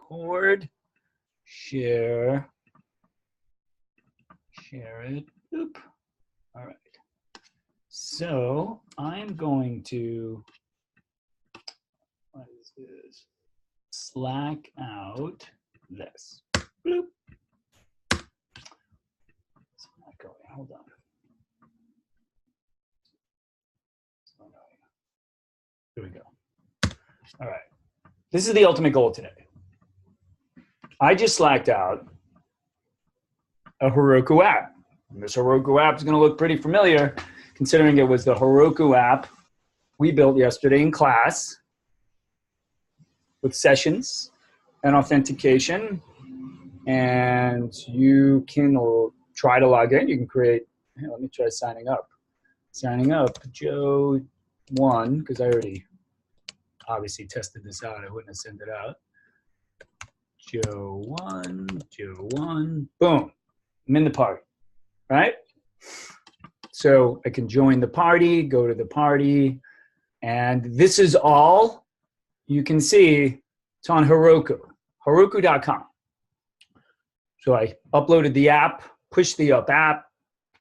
record, share it. Oop. All right. So I'm going to, what is this? Slack out this. Bloop. It's not going. Hold on. Here we go. All right. This is the ultimate goal today. I just slacked out a Heroku app. And this Heroku app is going to look pretty familiar, considering it was the Heroku app we built yesterday in class with sessions and authentication. And you can try to log in. You can create, hey, let me try signing up. Signing up, Joe 1, because I already obviously tested this out. I wouldn't have sent it out. Joe 1, boom. I'm in the party, right? So I can join the party, go to the party, and this is all you can see. It's on Heroku, Heroku.com. So I uploaded the app, pushed the up app,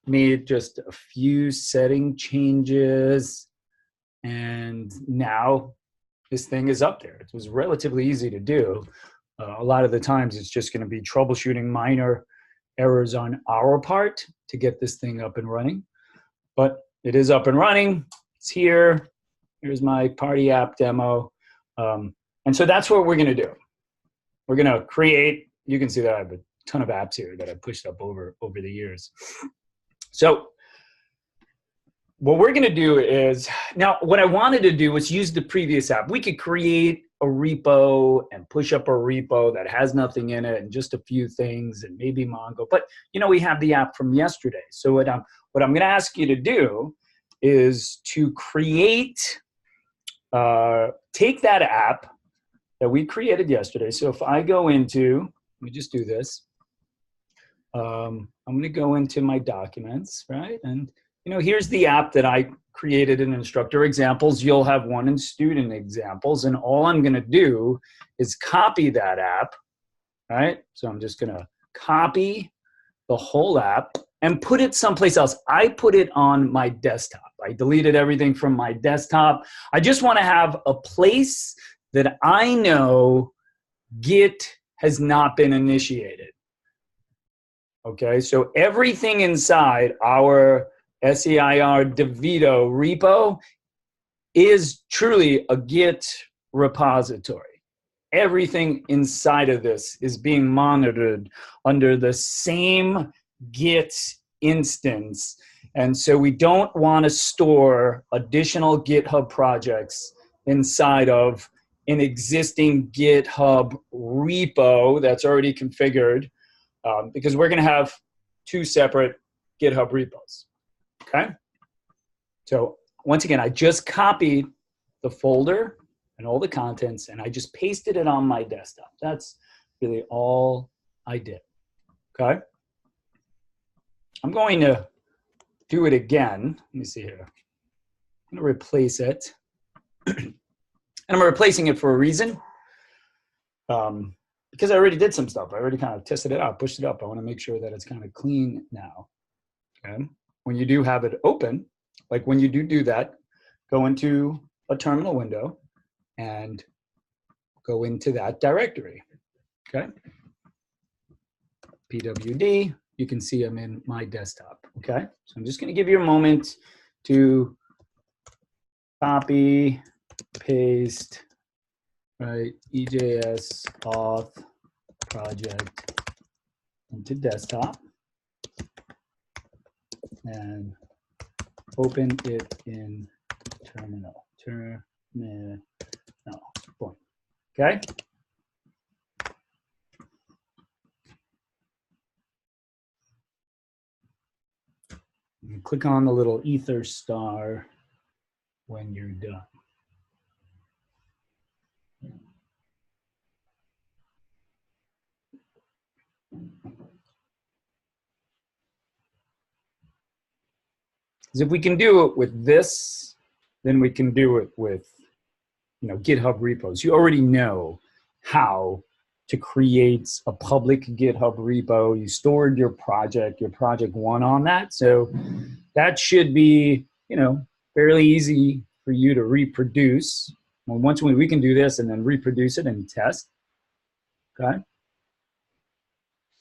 made just a few setting changes, and now this thing is up there. It was relatively easy to do. A lot of the times it's just going to be troubleshooting minor errors on our part to get this thing up and running. But it is up and running. It's here. Here's my party app demo. And so that's what we're going to do. We're going to create, you can see that I have a ton of apps here that I pushed up over the years. So what we're going to do is, now what I wanted to do was use the previous app. We could create a repo and push up a repo that has nothing in it and just a few things and maybe Mongo. But, you know, we have the app from yesterday. So what I'm going to ask you to do is to create, take that app that we created yesterday. So if I go into, let me just do this. I'm going to go into my documents, right? And, you know, here's the app that I created in instructor examples. You'll have one in student examples. And all I'm going to do is copy that app, right? So I'm just going to copy the whole app and put it someplace else. I put it on my desktop. I deleted everything from my desktop. I just want to have a place that I know Git has not been initiated. Okay, so everything inside our SEIR DeVito repo is truly a Git repository. Everything inside of this is being monitored under the same Git instance. And so we don't want to store additional GitHub projects inside of an existing GitHub repo that's already configured, because we're going to have two separate GitHub repos. Okay? So once again, I just copied the folder and all the contents, and I just pasted it on my desktop. That's really all I did. Okay? I'm going to do it again. Let me see here. I'm going to replace it. And I'm replacing it for a reason. Because I already did some stuff. I already kind of tested it out, pushed it up. I want to make sure that it's kind of clean now. Okay? When you do have it open, like when you do that, go into a terminal window and go into that directory. Okay? PWD, you can see I'm in my desktop. Okay? So I'm just going to give you a moment to copy, paste, right, EJS auth project into desktop and open it in terminal. Boom. Okay. You click on the little ether star when you're done. Because if we can do it with this, then we can do it with, you know, GitHub repos. You already know how to create a public GitHub repo. You stored your project one on that. So that should be, fairly easy for you to reproduce. Well, once we can do this and then reproduce it and test, okay?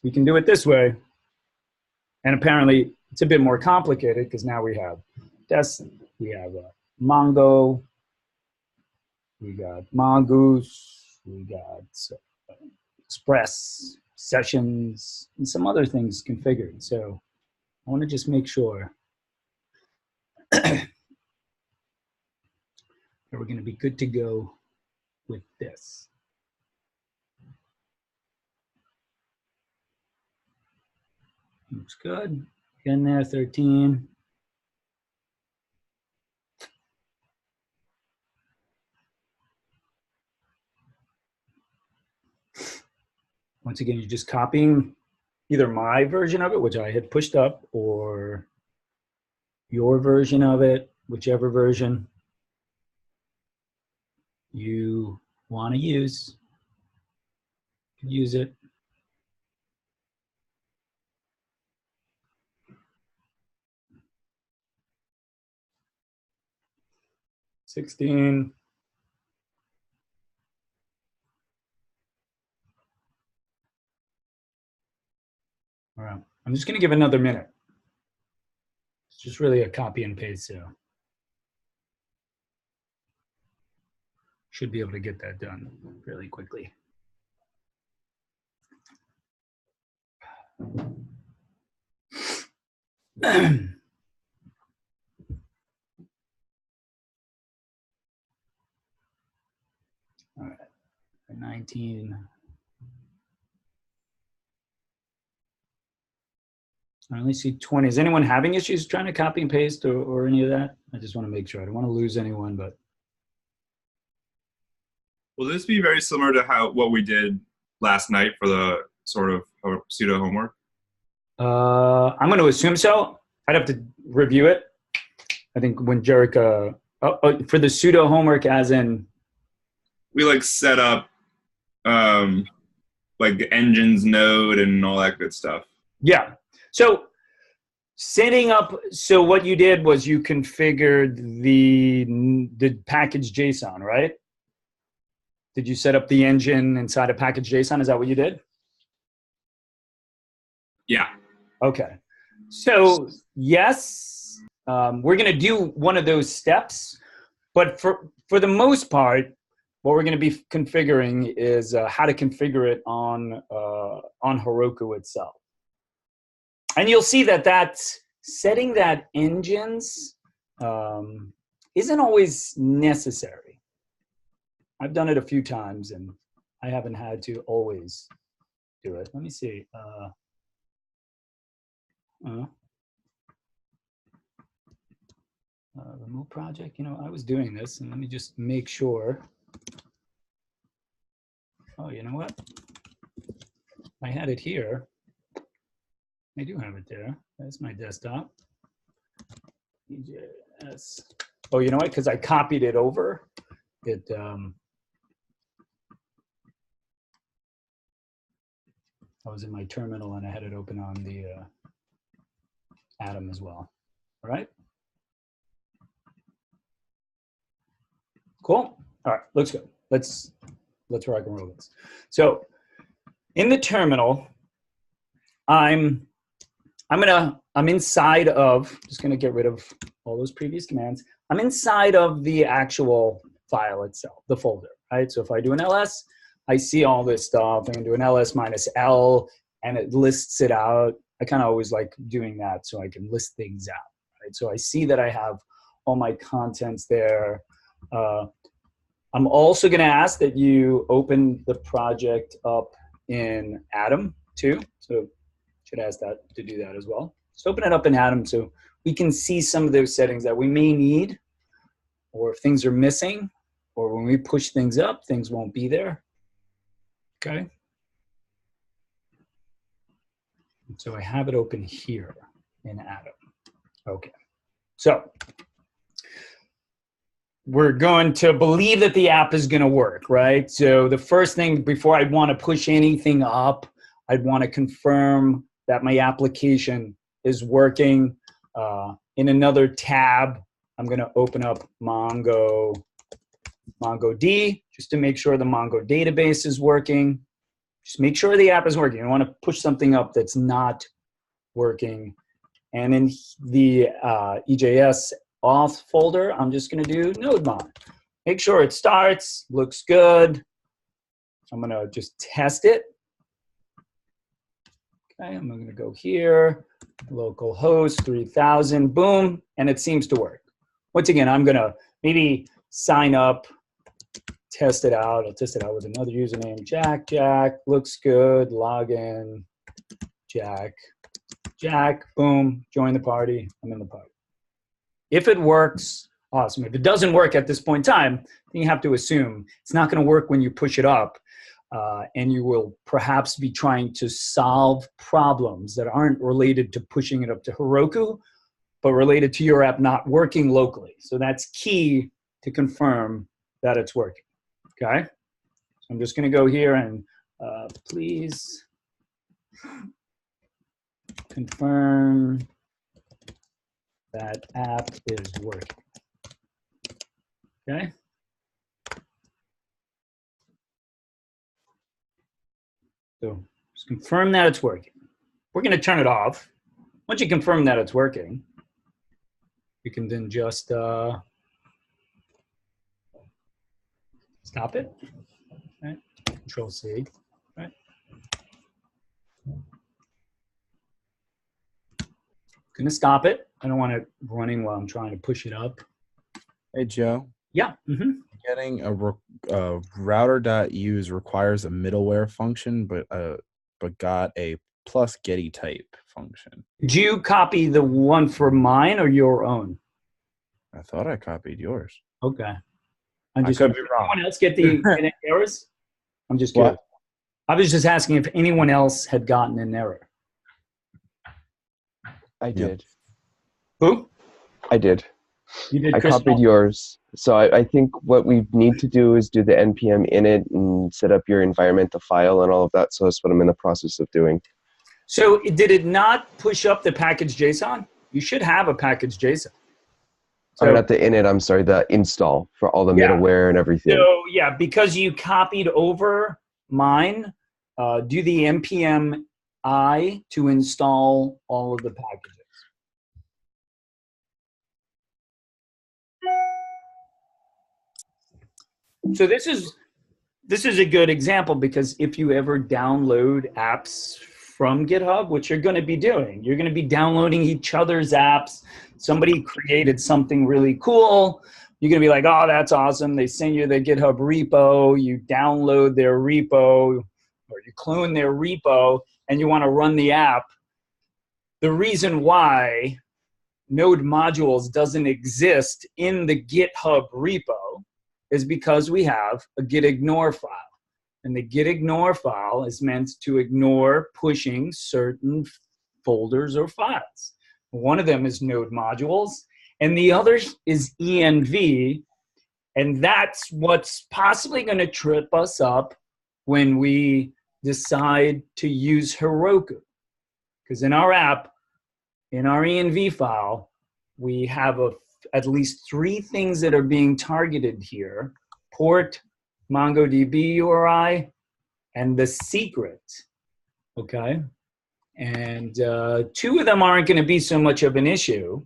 We can do it this way. And apparently it's a bit more complicated because now we have we have Mongo, we got Mongoose, we got Express, sessions, and some other things configured. So I want to just make sure that we're going to be good to go with this. Looks good. In there, 13. Once again, you're just copying either my version of it, which I had pushed up, or your version of it, whichever version you want to use. You can use it. $16. All right. I'm just going to give another minute. It's just really a copy and paste, so should be able to get that done fairly quickly. All right, 19. I only see 20. Is anyone having issues trying to copy and paste or any of that? I just want to make sure. I don't want to lose anyone, but. Will this be very similar to what we did last night for the sort of pseudo homework? I'm going to assume so. I'd have to review it. I think when Jerica, for the pseudo homework as in? We like set up like the engines node and all that good stuff. Yeah. So setting up, so what you did was you configured the package JSON, right? Did you set up the engine inside a package JSON? Is that what you did? Yeah. Okay. So yes, we're going to do one of those steps, but for the most part, what we're going to be configuring is how to configure it on Heroku itself. And you'll see that setting that engines isn't always necessary. I've done it a few times, and I haven't had to always do it. Let me see. Remote project. I was doing this, and let me just make sure. Oh, you know what? I had it here. I do have it there. That's my desktop. EJS. Oh, you know what? Because I copied it over. I was in my terminal and I had it open on the Atom as well. All right. Cool. All right. Looks good. Let's rock and roll this. So in the terminal, I'm inside of, just going to get rid of all those previous commands. I'm inside of the actual file itself, the folder, right? So if I do an ls, I see all this stuff. I can do an ls -l, and it lists it out. I kind of always like doing that so I can list things out, right? So I see that I have all my contents there. I'm also going to ask that you open the project up in Atom too. So should ask that to do that as well. Just open it up in Atom so we can see some of those settings that we may need, or if things are missing, or when we push things up, things won't be there. Okay. So I have it open here in Atom. Okay. So we're going to believe that the app is going to work, right? So the first thing before I'd want to push anything up, I'd want to confirm that my application is working. In another tab, I'm going to open up MongoD just to make sure the Mongo database is working. Just make sure the app is working. You don't want to push something up that's not working. And in the EJS auth folder, I'm just going to do nodemon. Make sure it starts, looks good. I'm going to just test it. Okay, I'm going to go here, localhost 3000, boom, and it seems to work. Once again, I'm going to maybe sign up, test it out. I'll test it out with another username, Jack, looks good, login, Jack, boom, join the party, I'm in the party. If it works, awesome. If it doesn't work at this point in time, then you have to assume it's not going to work when you push it up, and you will perhaps be trying to solve problems that aren't related to pushing it up to Heroku, but related to your app not working locally. So that's key to confirm that it's working, okay? So I'm just going to go here and please confirm that app is working, okay? So just confirm that it's working. We're going to turn it off. Once you confirm that it's working, you can then just stop it, right? Control C, right? Gonna stop it. I don't want it running while I'm trying to push it up. Hey, Joe. Yeah. Mm-hmm. Getting a router.use requires a middleware function, but got a plus Getty type function. Did you copy the one for mine or your own? I thought I copied yours. Okay. I'm I just could be wrong. Anyone else get the get errors? I'm just curious. What? I was just asking if anyone else had gotten an error. I did. Who? I did. You did. I copied yours. So I think what we need to do is do the npm init and set up your environmental file and all of that. So that's what I'm in the process of doing. So did it not push up the package JSON? You should have a package JSON. So, not the init, I'm sorry, the install for all the middleware and everything. So yeah, because you copied over mine, do the npm I to install all of the packages. So this is a good example because if you ever download apps from GitHub, which you're going to be doing, you're going to be downloading each other's apps. Somebody created something really cool. You're going to be like, oh, that's awesome. They send you the GitHub repo. You download their repo or you clone their repo and you want to run the app. The reason why Node modules doesn't exist in the GitHub repo is because we have a gitignore file. And the gitignore file is meant to ignore pushing certain folders or files. One of them is Node modules, and the other is env, and that's what's possibly going to trip us up when we decide to use Heroku. Because in our app, in our env file, we have at least 3 things that are being targeted here: port, MongoDB URI, and the secret, okay? And 2 of them aren't going to be so much of an issue,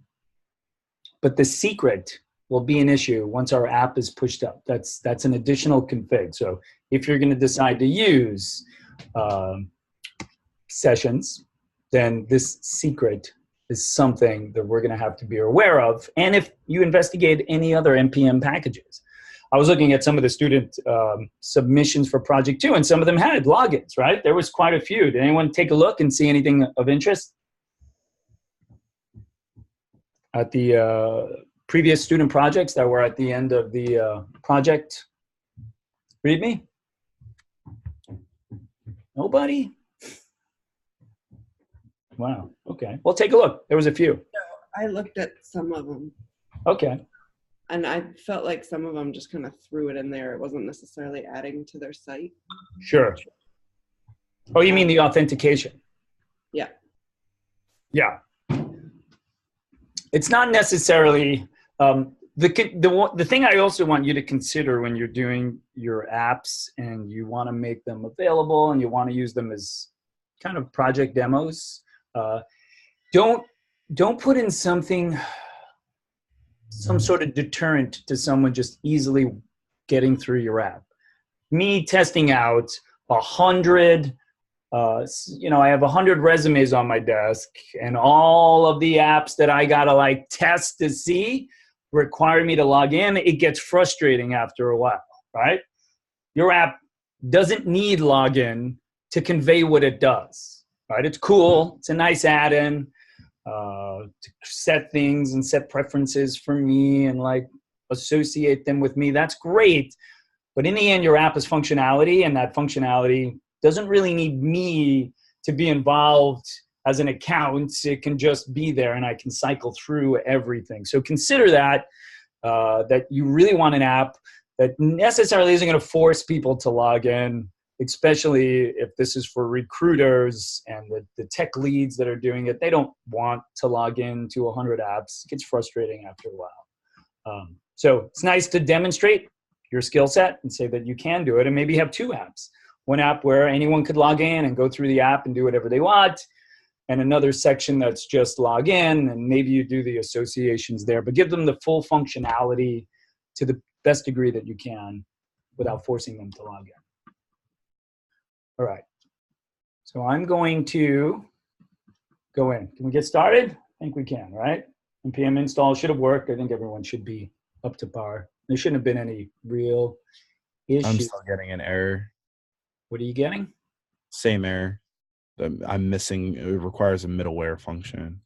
but the secret will be an issue once our app is pushed up. That's an additional config. So if you're going to decide to use sessions, then this secret is something that we're going to have to be aware of. And if you investigate any other NPM packages. I was looking at some of the student submissions for Project 2, and some of them had logins, right? There was quite a few. Did anyone take a look and see anything of interest? At the previous student projects that were at the end of the project README? Nobody? Wow, okay. Well, take a look. There was a few. I looked at some of them. Okay. And I felt like some of them just kind of threw it in there. It wasn't necessarily adding to their site. Sure. Oh, you mean the authentication? Yeah. Yeah. It's not necessarily the thing I also want you to consider when you're doing your apps and you want to make them available and you want to use them as kind of project demos. Don't put in some sort of deterrent to someone just easily getting through your app. Me testing out 100, I have 100 resumes on my desk, and all of the apps that I gotta like test to see require me to log in. It gets frustrating after a while, right? Your app doesn't need login to convey what it does, right? It's cool. It's a nice add-in to set things and set preferences for me and like associate them with me. That's great. But in the end, your app is functionality, and that functionality doesn't really need me to be involved as an account. It can just be there and I can cycle through everything. So consider that you really want an app that necessarily isn't going to force people to log in, especially if this is for recruiters and the tech leads that are doing it. They don't want to log in to 100 apps. It gets frustrating after a while. So it's nice to demonstrate your skill set and say that you can do it, and maybe have 2 apps. One app where anyone could log in and go through the app and do whatever they want, and another section that's just log in, and maybe you do the associations there, but give them the full functionality to the best degree that you can without forcing them to log in. All right. So I'm going to go in. Can we get started? I think we can, right? npm install should have worked. I think everyone should be up to par. There shouldn't have been any real issues. I'm still getting an error. What are you getting? Same error. I'm missing. It requires a middleware function.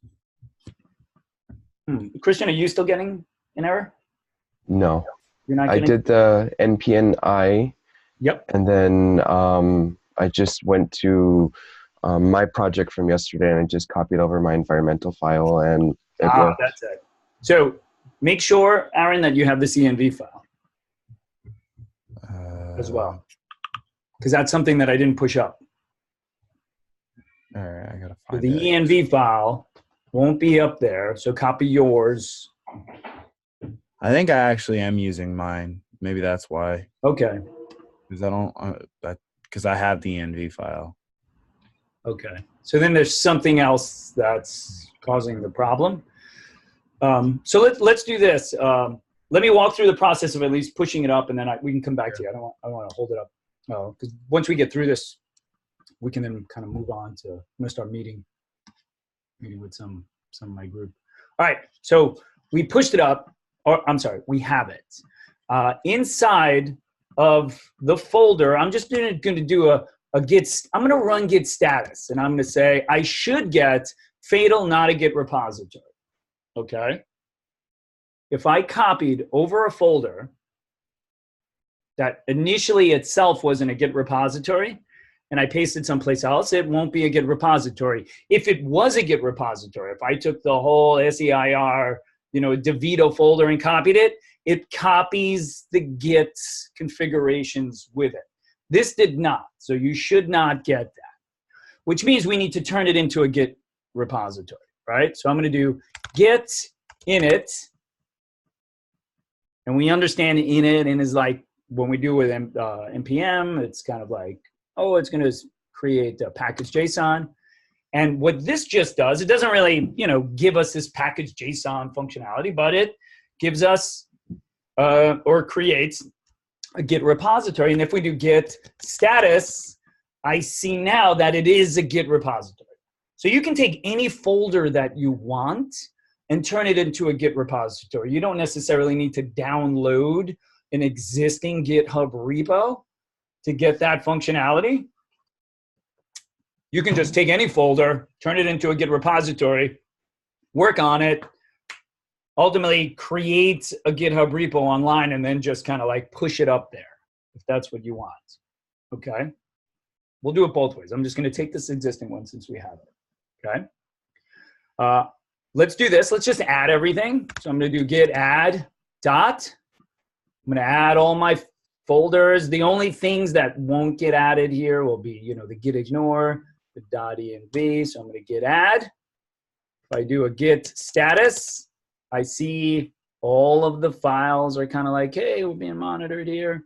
Christian, are you still getting an error? No. You're not I getting. did the npm I. Yep. And then I just went to my project from yesterday, and I just copied over my environmental file, and it worked. That's it. So make sure, Aaron, that you have the CNV file as well, because that's something that I didn't push up. All right, I gotta So find the it. ENV file won't be up there, so copy yours. I think I actually am using mine. Maybe that's why. Okay. Because I have the env file. Okay. So then there's something else that's causing the problem. So let's do this. Let me walk through the process of at least pushing it up, and then we can come back to you. I don't want to hold it up, because once we get through this, we can then kind of move on to. I'm gonna start meeting with some of my group. All right. So we pushed it up. Or I'm sorry, we have it inside of the folder. I'm just going to do a git. I'm going to run git status, and I'm going to say I should get fatal, not a git repository. Okay. If I copied over a folder that initially itself wasn't a git repository, and I pasted someplace else, it won't be a git repository. If it was a git repository, if I took the whole SEIR, DeVito folder and copied it, it copies the git configurations with it. This did not, so you should not get that, which means we need to turn it into a git repository, right? So I'm going to do git init, and we understand init, and is like when we do with npm, it's kind of like, oh, it's going to create a package JSON. And what this just does, it doesn't really, give us this package JSON functionality, but it gives us or creates a git repository. And if we do git status, I see now that it is a git repository. So you can take any folder that you want and turn it into a git repository. You don't necessarily need to download an existing GitHub repo to get that functionality. You can just take any folder, turn it into a Git repository, work on it, ultimately create a GitHub repo online, and then just kind of like push it up there if that's what you want. Okay? We'll do it both ways. I'm just going to take this existing one since we have it. Okay? Let's do this. Let's just add everything. So I'm going to do git add dot. I'm going to add all my folders. The only things that won't get added here will be, the git ignore, the .env. So I'm going to git add. If I do a git status, I see all of the files are kind of like, hey, we're being monitored here.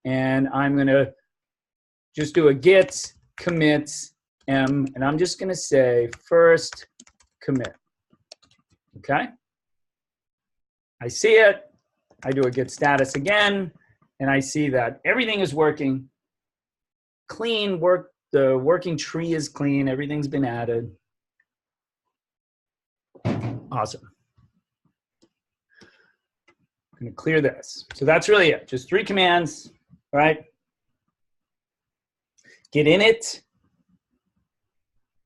And I'm going to just do a git commit m, and I'm just going to say first commit. Okay? I see it. I do a git status again, and I see that everything is working. Clean work. The working tree is clean. Everything's been added. Awesome. I'm going to clear this. So that's really it. Just 3 commands, right? Git init,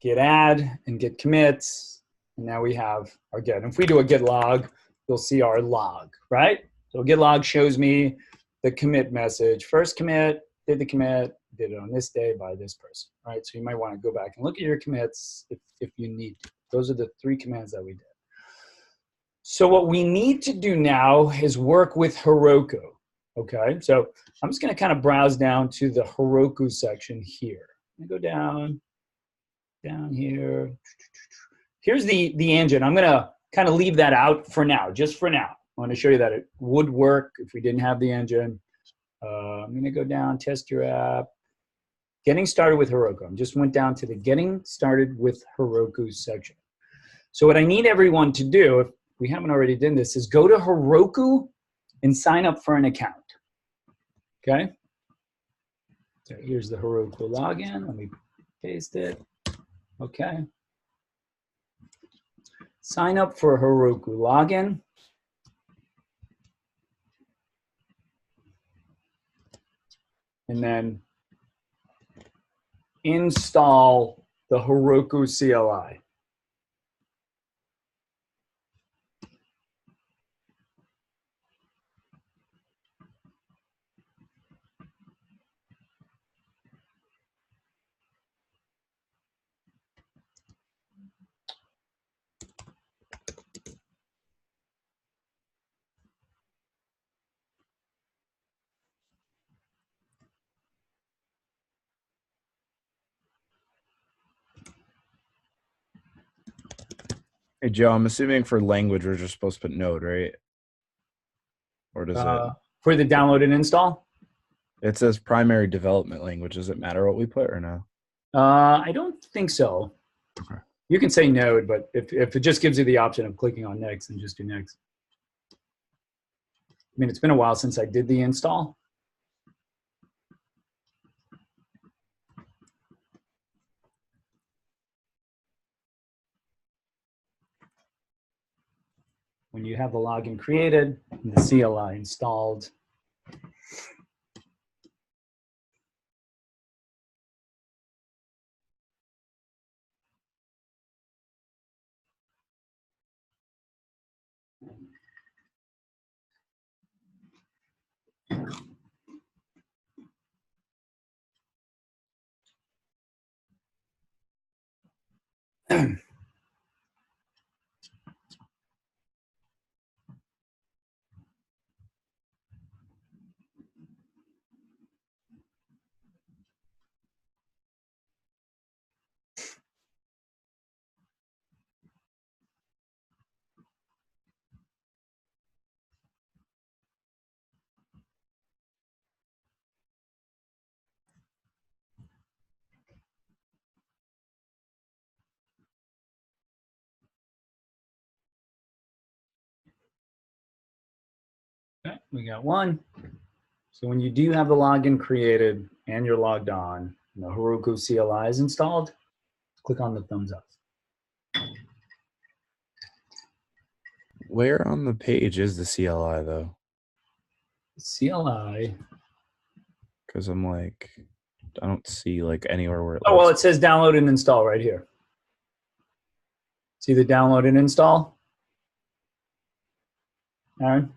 git add, and git commit. And now we have our git. And if we do a git log, you'll see our log, right? So git log shows me the commit message. First commit, did the commit, did it on this day by this person, right? So you might want to go back and look at your commits if you need to. Those are the 3 commands that we did. So what we need to do now is work with Heroku, okay? So I'm just going to kind of browse down to the Heroku section here. I'm going to go down here. Here's the engine. I'm going to kind of leave that out for now, just for now. I want to show you that it would work if we didn't have the engine. I'm going to go down, test your app. Getting started with Heroku. I just went down to the getting started with Heroku section. So what I need everyone to do, if we haven't already done this, is go to Heroku and sign up for an account. Okay? So here's the Heroku login. Let me paste it. Okay. Sign up for Heroku login. And then install the Heroku CLI. Hey, Joe, I'm assuming for language, we're just supposed to put Node, right? Or does For the download and install? it says primary development language. Does it matter what we put or no? I don't think so. Okay. You can say Node, but if it just gives you the option of clicking on next, then just do next. I mean, it's been a while since I did the install. When you have the login created and the CLI installed, okay, we got one. So when you do have the login created and you're logged on, and the Heroku CLI is installed, click on the thumbs up. Where on the page is the CLI though? CLI. Because I'm like, I don't see like anywhere where it. Oh, well, lists. it says download and install right here. See the download and install? Aaron?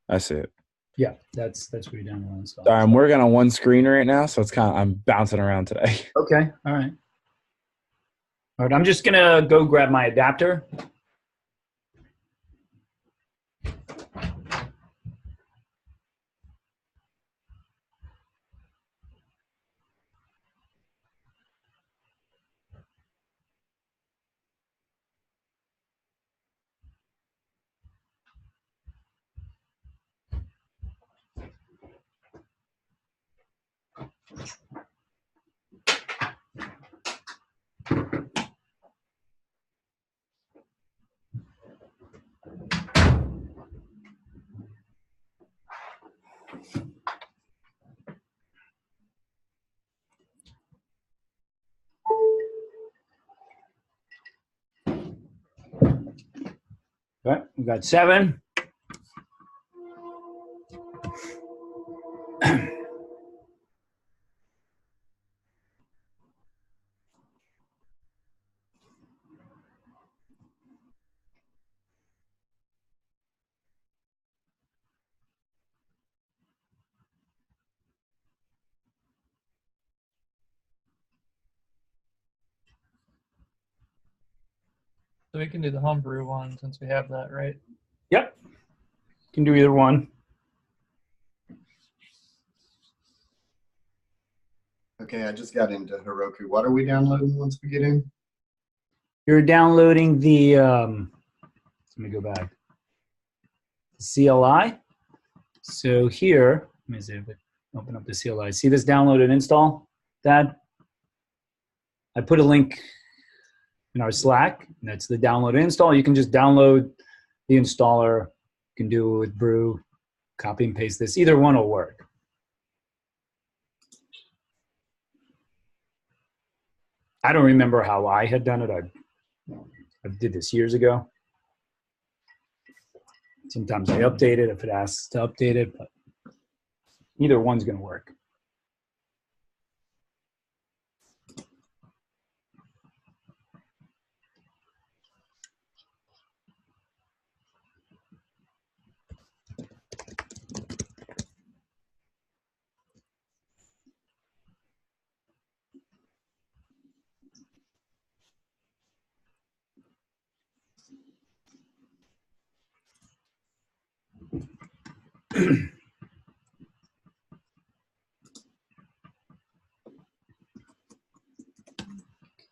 I see it. Yeah, that's where you download and install. I'm working on one screen right now, so it's I'm bouncing around today. Okay, all right. All right, I'm just gonna go grab my adapter Okay, we got 7. So we can do the homebrew one since we have that, right? Yep. Can do either one. Okay, I just got into Heroku. What are we downloading once we get in? You're downloading the, let me go back. CLI. So here, let me see if it open up the CLI. See this download and install, Dad? I put a link in our Slack, and that's the download and install. You can just download the installer. You can do it with Brew, copy and paste this. Either one will work. I don't remember how I had done it. I did this years ago. Sometimes I update it if it asks to update it, but either one's going to work.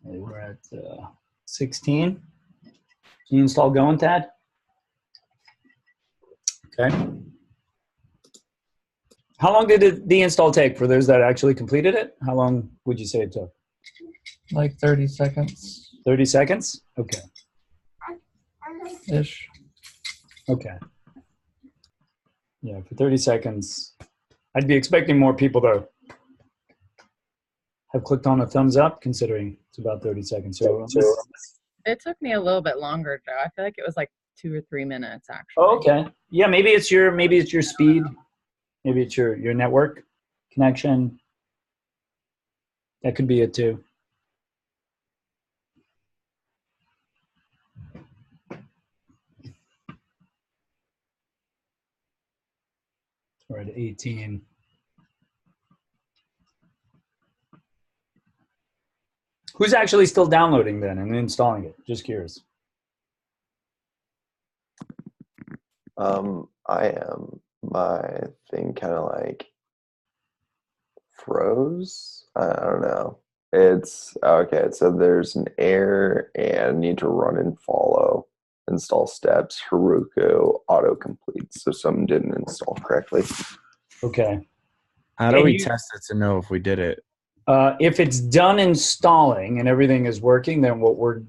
Okay, we're at 16. Can you install going, Tad? Okay. How long did the install take for those that actually completed it? How long would you say it took? Like 30 seconds 30 seconds? Okay. ish. Okay. Yeah, for 30 seconds. I'd be expecting more people to have clicked on a thumbs up, considering it's about 30 seconds. So It took me a little bit longer, Joe. I feel like it was like 2 or 3 minutes actually. oh, okay. Yeah, maybe it's your speed. Maybe it's your network connection. That could be it too. We're at 18. Who's actually still downloading then and installing it? Just curious. I am. My thing kind of like froze. I don't know. It's okay. So there's an error and need to run and follow. Install steps. Heroku autocomplete. So some didn't install correctly. Okay. How do And we you- test it to know if we did it? If it's done installing and everything is working, then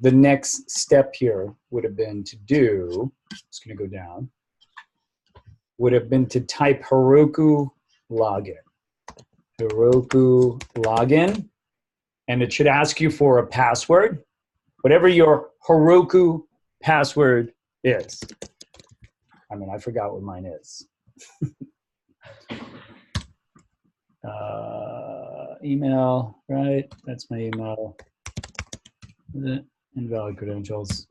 the next step here would have been to do, it's going to go down, would have been to type Heroku login. Heroku login, and it should ask you for a password, whatever your Heroku password is. I mean, I forgot what mine is. Email, right? That's my email. Invalid credentials.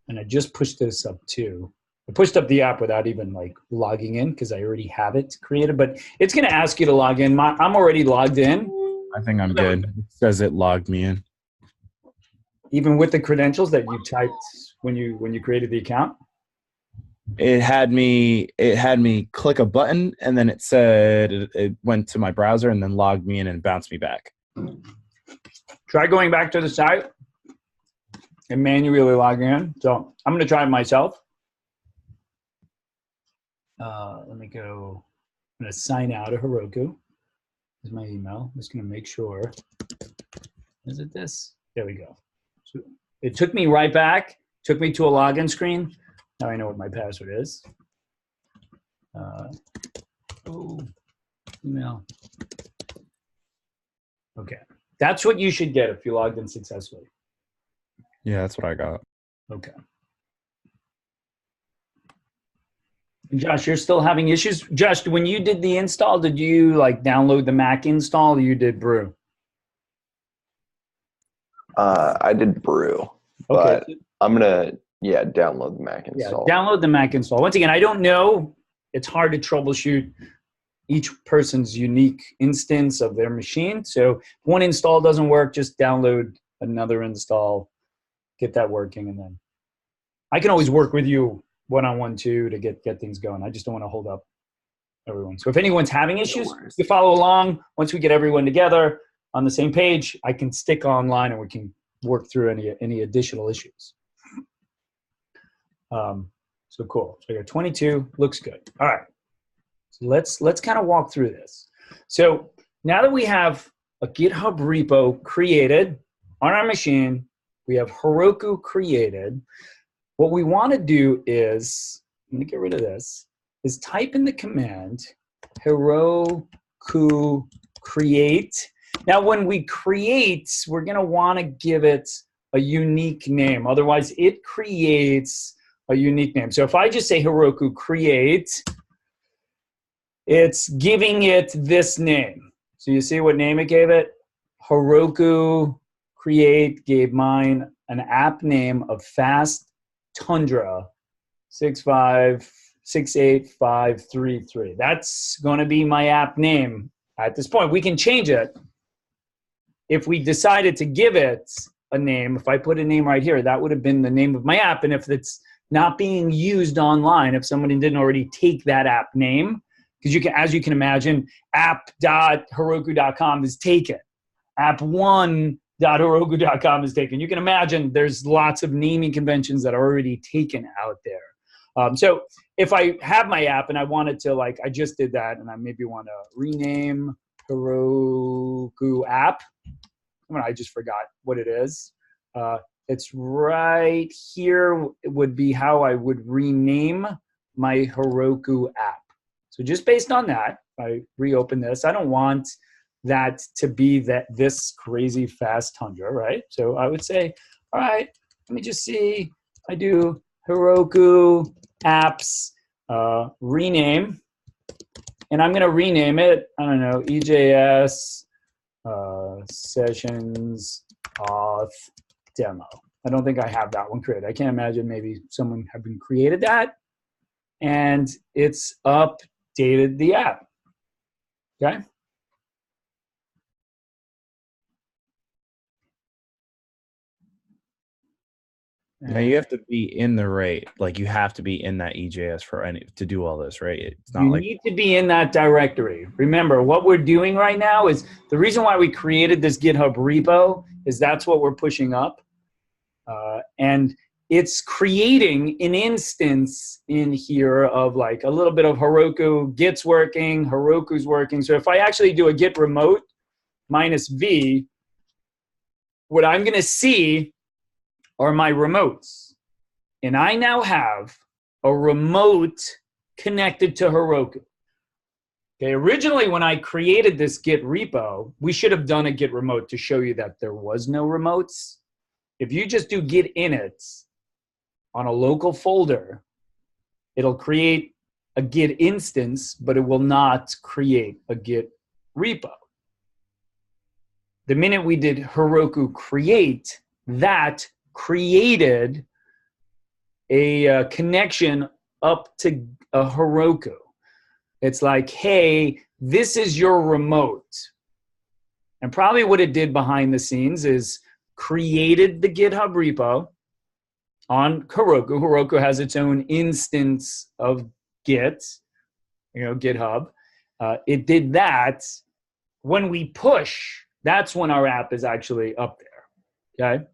And I just pushed this up too. I pushed up the app without even like logging in because I already have it created, but it's going to ask you to log in. I'm already logged in. I think I'm good. It says it logged me in. Even with the credentials that you typed when you created the account. It had me click a button, and then it said it went to my browser and then logged me in and bounced me back. Try going back to the site and manually logging in. So I'm going to try it myself. Let me go. I'm going to sign out of Heroku. Here's my email. I'm just going to make sure. Is it this? There we go. So it took me right back. Took me to a login screen. Now I know what my password is. Email. Okay. That's what you should get if you logged in successfully. Yeah, that's what I got. Okay. Josh, you're still having issues? Josh, when you did the install, did you like download the Mac install or you did Brew? I did Brew, but I'm gonna download the Mac install. Yeah, download the Mac install. Once again, I don't know. It's hard to troubleshoot each person's unique instance of their machine. So if one install doesn't work, just download another install, get that working, and then I can always work with you one-on-one too to get things going. I just don't want to hold up everyone. So if anyone's having issues, you follow along. Once we get everyone together on the same page, I can stick online and we can work through any additional issues. So cool. So I got 22, looks good. All right. So let's kind of walk through this. So now that we have a GitHub repo created on our machine, we have Heroku created. What we want to do is, let me get rid of this, is type in the command Heroku create. Now, when we create, we're going to want to give it a unique name. Otherwise, it creates a unique name. So if I just say Heroku create, it's giving it this name. So you see what name it gave it? Heroku create gave mine an app name of Fast Tundra 6568533. That's going to be my app name at this point. We can change it. If we decided to give it a name, if I put a name right here, that would have been the name of my app. And if it's not being used online, if somebody didn't already take that app name, because you can, as you can imagine, app.heroku.com is taken. app1.heroku.com is taken. You can imagine there's lots of naming conventions that are already taken out there. So if I have my app and I wanted to, like, I just did that, and I maybe want to rename Heroku app. I just forgot what it is. It's right here. It would be how I would rename my Heroku app. So just based on that, I reopen this. I don't want that to be this crazy fast Tundra, right? So I would say, all right, let me just see. I do Heroku apps rename, and I'm going to rename it. I don't know, EJS sessions auth demo. I don't think I have that one created. I can't imagine maybe someone had been created that, and it's updated the app. Okay. Now you have to be in the rate, like you have to be in that EJS to do all this, right? It's not you like need to be in that directory. Remember, what we're doing right now is the reason why we created this GitHub repo is that's what we're pushing up. And it's creating an instance in here of like a little bit of Heroku. Git's working, Heroku's working. So if I actually do a git remote -v, what I'm going to see are my remotes. And I now have a remote connected to Heroku. Okay, originally when I created this Git repo, we should have done a Git remote to show you that there was no remotes. If you just do Git init on a local folder, it'll create a Git instance, but it will not create a Git repo. The minute we did Heroku create, that created a connection up to a Heroku. It's like, hey, this is your remote. And probably what it did behind the scenes is created the GitHub repo on Heroku. Heroku has its own instance of Git, GitHub. It did that. When we push, that's when our app is actually up there, okay?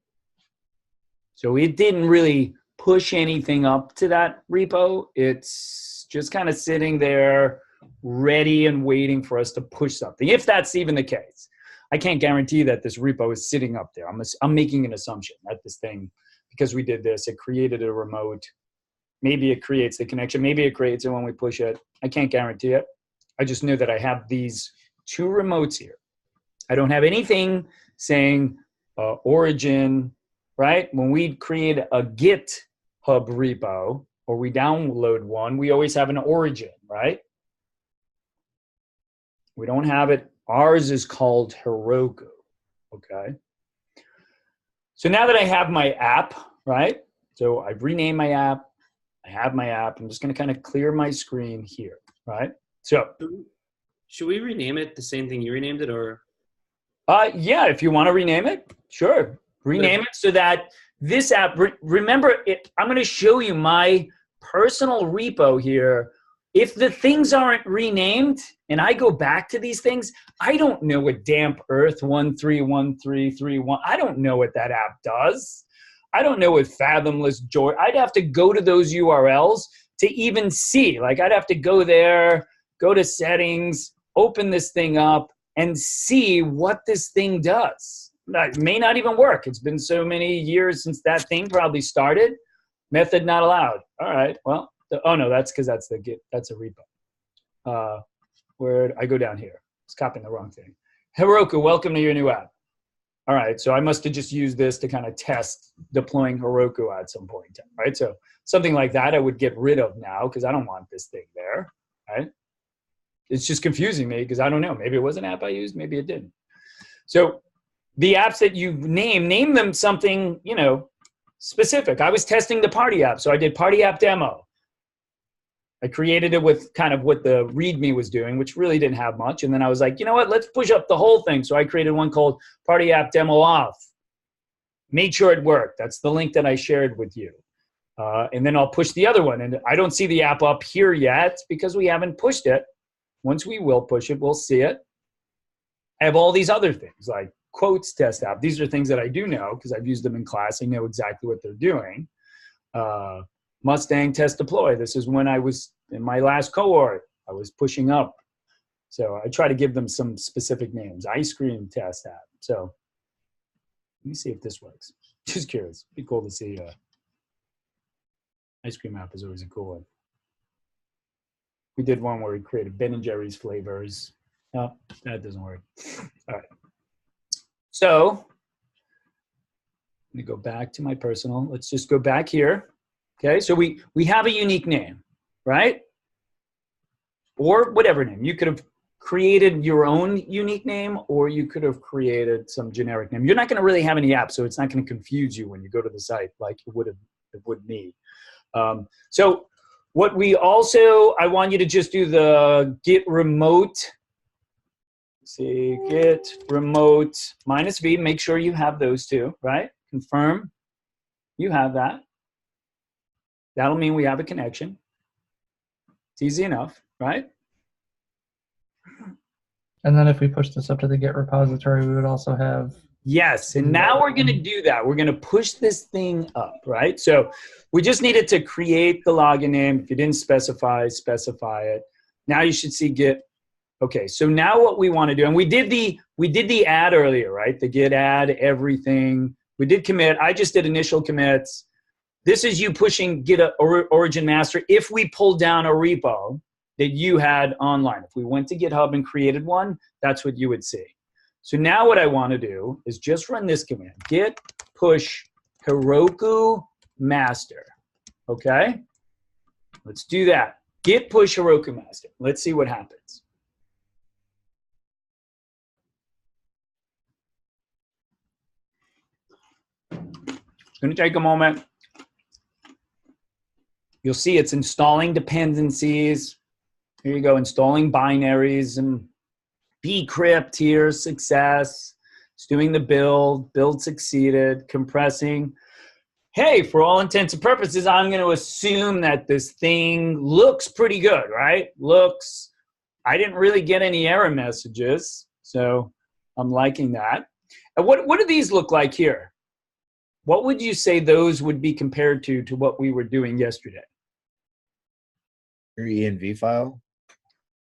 So it didn't really push anything up to that repo. It's just kind of sitting there ready and waiting for us to push something, if that's even the case. I can't guarantee that this repo is sitting up there. I'm making an assumption that this thing, because we did this, it created a remote. Maybe it creates the connection. Maybe it creates it when we push it. I can't guarantee it. I just knew that I have these two remotes here. I don't have anything saying origin, right? When we create a GitHub repo, or we download one, we always have an origin, right? We don't have it. Ours is called Heroku, okay? So now that I have my app, right? So I've renamed my app. I have my app. I'm just going to kind of clear my screen here, right? So should we rename it the same thing you renamed it, or? Yeah, if you want to rename it, sure. Rename it so that this app, remember, I'm going to show you my personal repo here. If the things aren't renamed and I go back to these things, I don't know what Damp Earth 131331, I don't know what that app does. I don't know what Fathomless Joy, I'd have to go to those URLs to even see. Like I'd have to go there, go to settings, open this thing up and see what this thing does. That may not even work. It's been so many years since that thing probably started. Method not allowed. All right, well, oh no, that's because that's the Git, that's a repo. Where I go down here, it's copying the wrong thing. Heroku, welcome to your new app. All right, so I must have just used this to kind of test deploying Heroku at some point in time, right? So something like that I would get rid of now because I don't want this thing there, right? It's just confusing me because I don't know. Maybe it was an app I used, maybe it didn't. So the apps that you name them something, you know, specific. I was testing the party app, so I did party app demo. I created it with kind of what the README was doing, which really didn't have much. And then I was like, you know what, let's push up the whole thing. So I created one called Party App Demo Off. Made sure it worked. That's the link that I shared with you. And then I'll push the other one. And I don't see the app up here yet because we haven't pushed it. Once we will push it, we'll see it. I have all these other things like quotes test app. These are things that I do know because I've used them in class. I know exactly what they're doing. Mustang test deploy. This is when I was in my last cohort. I was pushing up. So I try to give them some specific names. Ice cream test app. So let me see if this works. Just curious. It'd be cool to see. Ice cream app is always a cool one. We did one where we created Ben and Jerry's flavors. No, that doesn't work. All right. So let me go back to my personal. Let's just go back here. Okay, so we have a unique name, right? Or whatever name. You could have created your own unique name or you could have created some generic name. You're not going to really have any apps, so it's not going to confuse you when you go to the site like it would me. So what we also, I want you to just do the git remote. See, git remote -v. Make sure you have those two, right? Confirm you have that. That'll mean we have a connection. It's easy enough, right? And then if we push this up to the Git repository, we would also have. Yes, and now we're going to do that. We're going to push this thing up, right? So we just needed to create the login name. If you didn't specify it. Now you should see Git. Okay, so now what we want to do, and we did the add earlier, right? The Git add everything. We did commit. I just did initial commits. This is you pushing Git origin master if we pulled down a repo that you had online. If we went to GitHub and created one, that's what you would see. So now what I want to do is just run this command, git push Heroku master, okay? Let's do that. Git push Heroku master. Let's see what happens. It's going to take a moment. You'll see it's installing dependencies. Here you go, installing binaries and bcrypt here, success. It's doing the build succeeded, compressing. Hey, for all intents and purposes, I'm going to assume that this thing looks pretty good, right? Looks, I didn't really get any error messages, so I'm liking that. And what do these look like here? What would you say those would be compared to what we were doing yesterday? Your env file?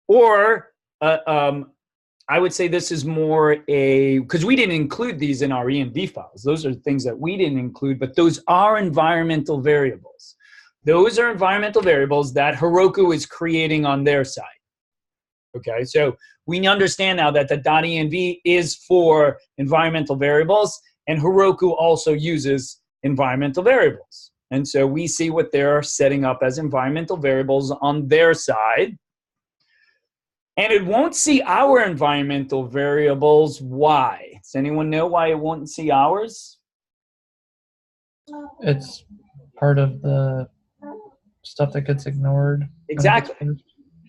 Or I would say this is more because we didn't include these in our env files. Those are things that we didn't include, but those are environmental variables. Those are environmental variables that Heroku is creating on their side. Okay, so we understand now that the .env is for environmental variables, and Heroku also uses environmental variables. And so we see what they're setting up as environmental variables on their side. And it won't see our environmental variables. Why? Does anyone know why it won't see ours? It's part of the stuff that gets ignored. Exactly.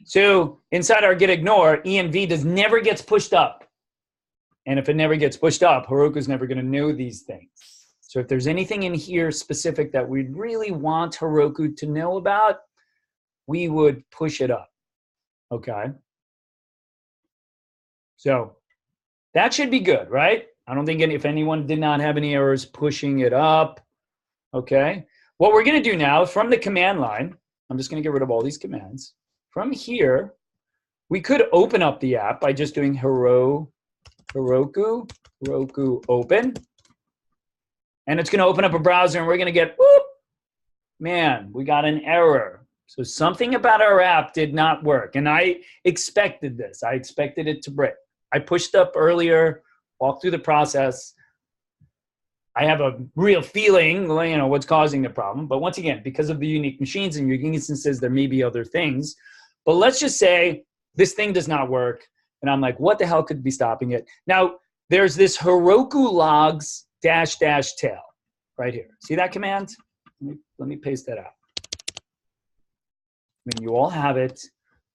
So inside our get ignore, env does never gets pushed up. And if it never gets pushed up, Heroku's never going to know these things. So if there's anything in here specific that we'd really want Heroku to know about, we would push it up. Okay. So that should be good, right? I don't think if anyone did not have any errors pushing it up. Okay. What we're going to do now from the command line, I'm just going to get rid of all these commands. From here, we could open up the app by just doing Heroku open. And it's going to open up a browser and we're going to get, whoop, man, we got an error. So something about our app did not work. And I expected this. I expected it to break. I pushed up earlier, walked through the process. I have a real feeling, what's causing the problem. But once again, because of the unique machines and unique instances, there may be other things. But let's just say this thing does not work. And I'm like, what the hell could be stopping it? Now, there's this Heroku logs -- tail right here. See that command? Let me paste that out. When you all have it,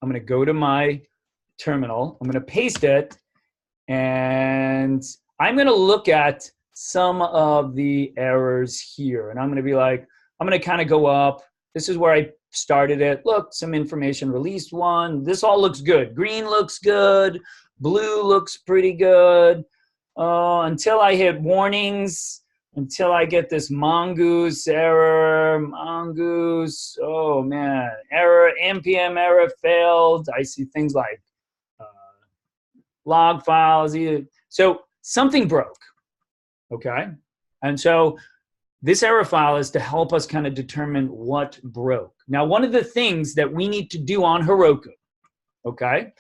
I'm going to go to my terminal. I'm going to paste it. And I'm going to look at some of the errors here. And I'm going to be like, I'm going to kind of go up. This is where I started it. Look, some information released one. This all looks good. Green looks good. Blue looks pretty good. Until I hit warnings, until I get this mongoose error, mongoose, oh man, error, npm error failed. I see things like log files. So something broke, okay? And so this error file is to help us kind of determine what broke. Now, one of the things that we need to do on Heroku, okay?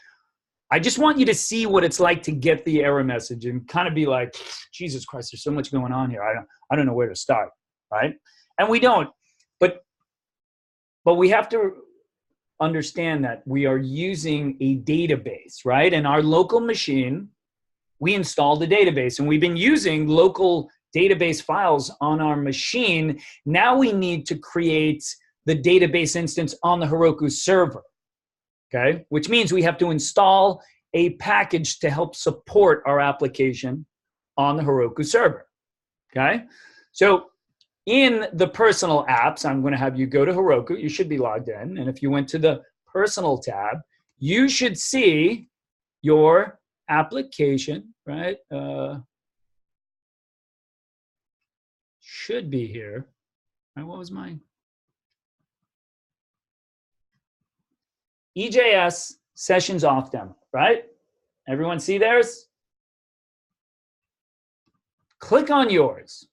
I just want you to see what it's like to get the error message and kind of be like, Jesus Christ, there's so much going on here. I don't know where to start, right? And we don't, but we have to understand that we are using a database, right? In our local machine, we installed a database and we've been using local database files on our machine. Now we need to create the database instance on the Heroku server. Okay, which means we have to install a package to help support our application on the Heroku server. Okay, so in the personal apps, I'm going to have you go to Heroku. You should be logged in. And if you went to the personal tab, you should see your application, right? Should be here. Right, what was mine? EJS sessions off demo, right? Everyone see theirs? Click on yours.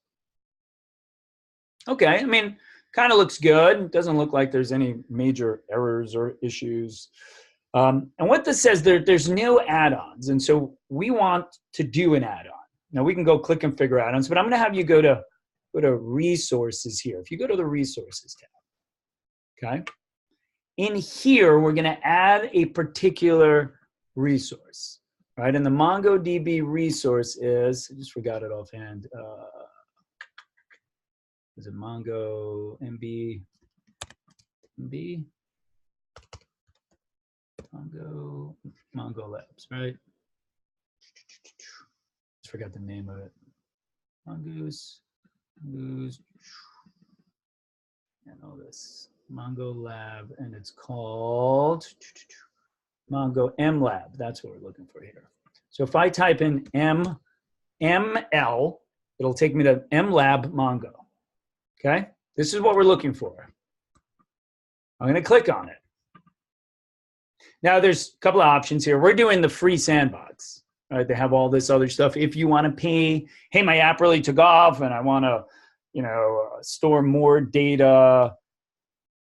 Okay, I mean, kind of looks good. Doesn't look like there's any major errors or issues. And what this says, there's no add-ons. And so we want to do an add-on. Now we can go click and figure add-ons, but I'm gonna have you go to resources here. If you go to the resources tab, okay? In here, we're going to add a particular resource, right? And the MongoDB resource is, I just forgot it offhand. Is it Mongo MB? Mongo Labs, right? Just forgot the name of it. Mongoose. And all this. Mongo Lab, and it's called Mongo M Lab. That's what we're looking for here. So if I type in ML, it'll take me to M Lab Mongo. Okay, this is what we're looking for. I'm going to click on it. Now there's a couple of options here. We're doing the free sandbox. Right? They have all this other stuff. If you want to pay, hey, my app really took off, and I want to, store more data.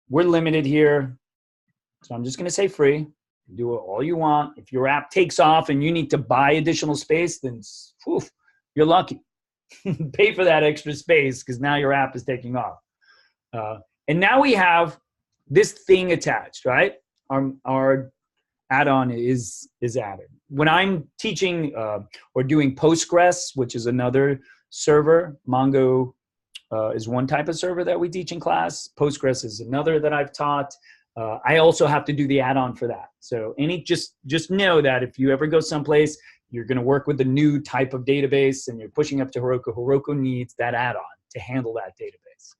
We're limited here, so I'm just going to say free. Do all you want. If your app takes off and you need to buy additional space, then whew, you're lucky. Pay for that extra space because now your app is taking off. And now we have this thing attached, right? Our add-on is added. When I'm teaching or doing Postgres, which is another server, Mongo is one type of server that we teach in class. Postgres is another that I've taught. I also have to do the add-on for that. So just know that if you ever go someplace, you're going to work with a new type of database and you're pushing up to Heroku, Heroku needs that add-on to handle that database.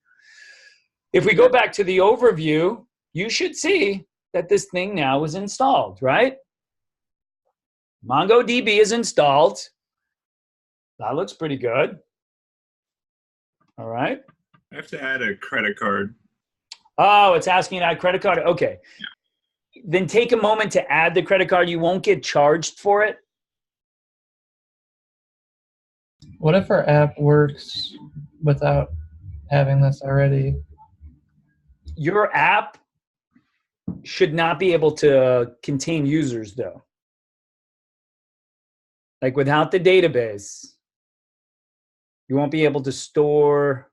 If we go back to the overview, you should see that this thing now is installed, right? MongoDB is installed. That looks pretty good. All right. I have to add a credit card. Oh, it's asking you to add credit card. Okay. Yeah. Then take a moment to add the credit card. You won't get charged for it. What if our app works without having this already? Your app should not be able to contain users, though. Like without the database, you won't be able to store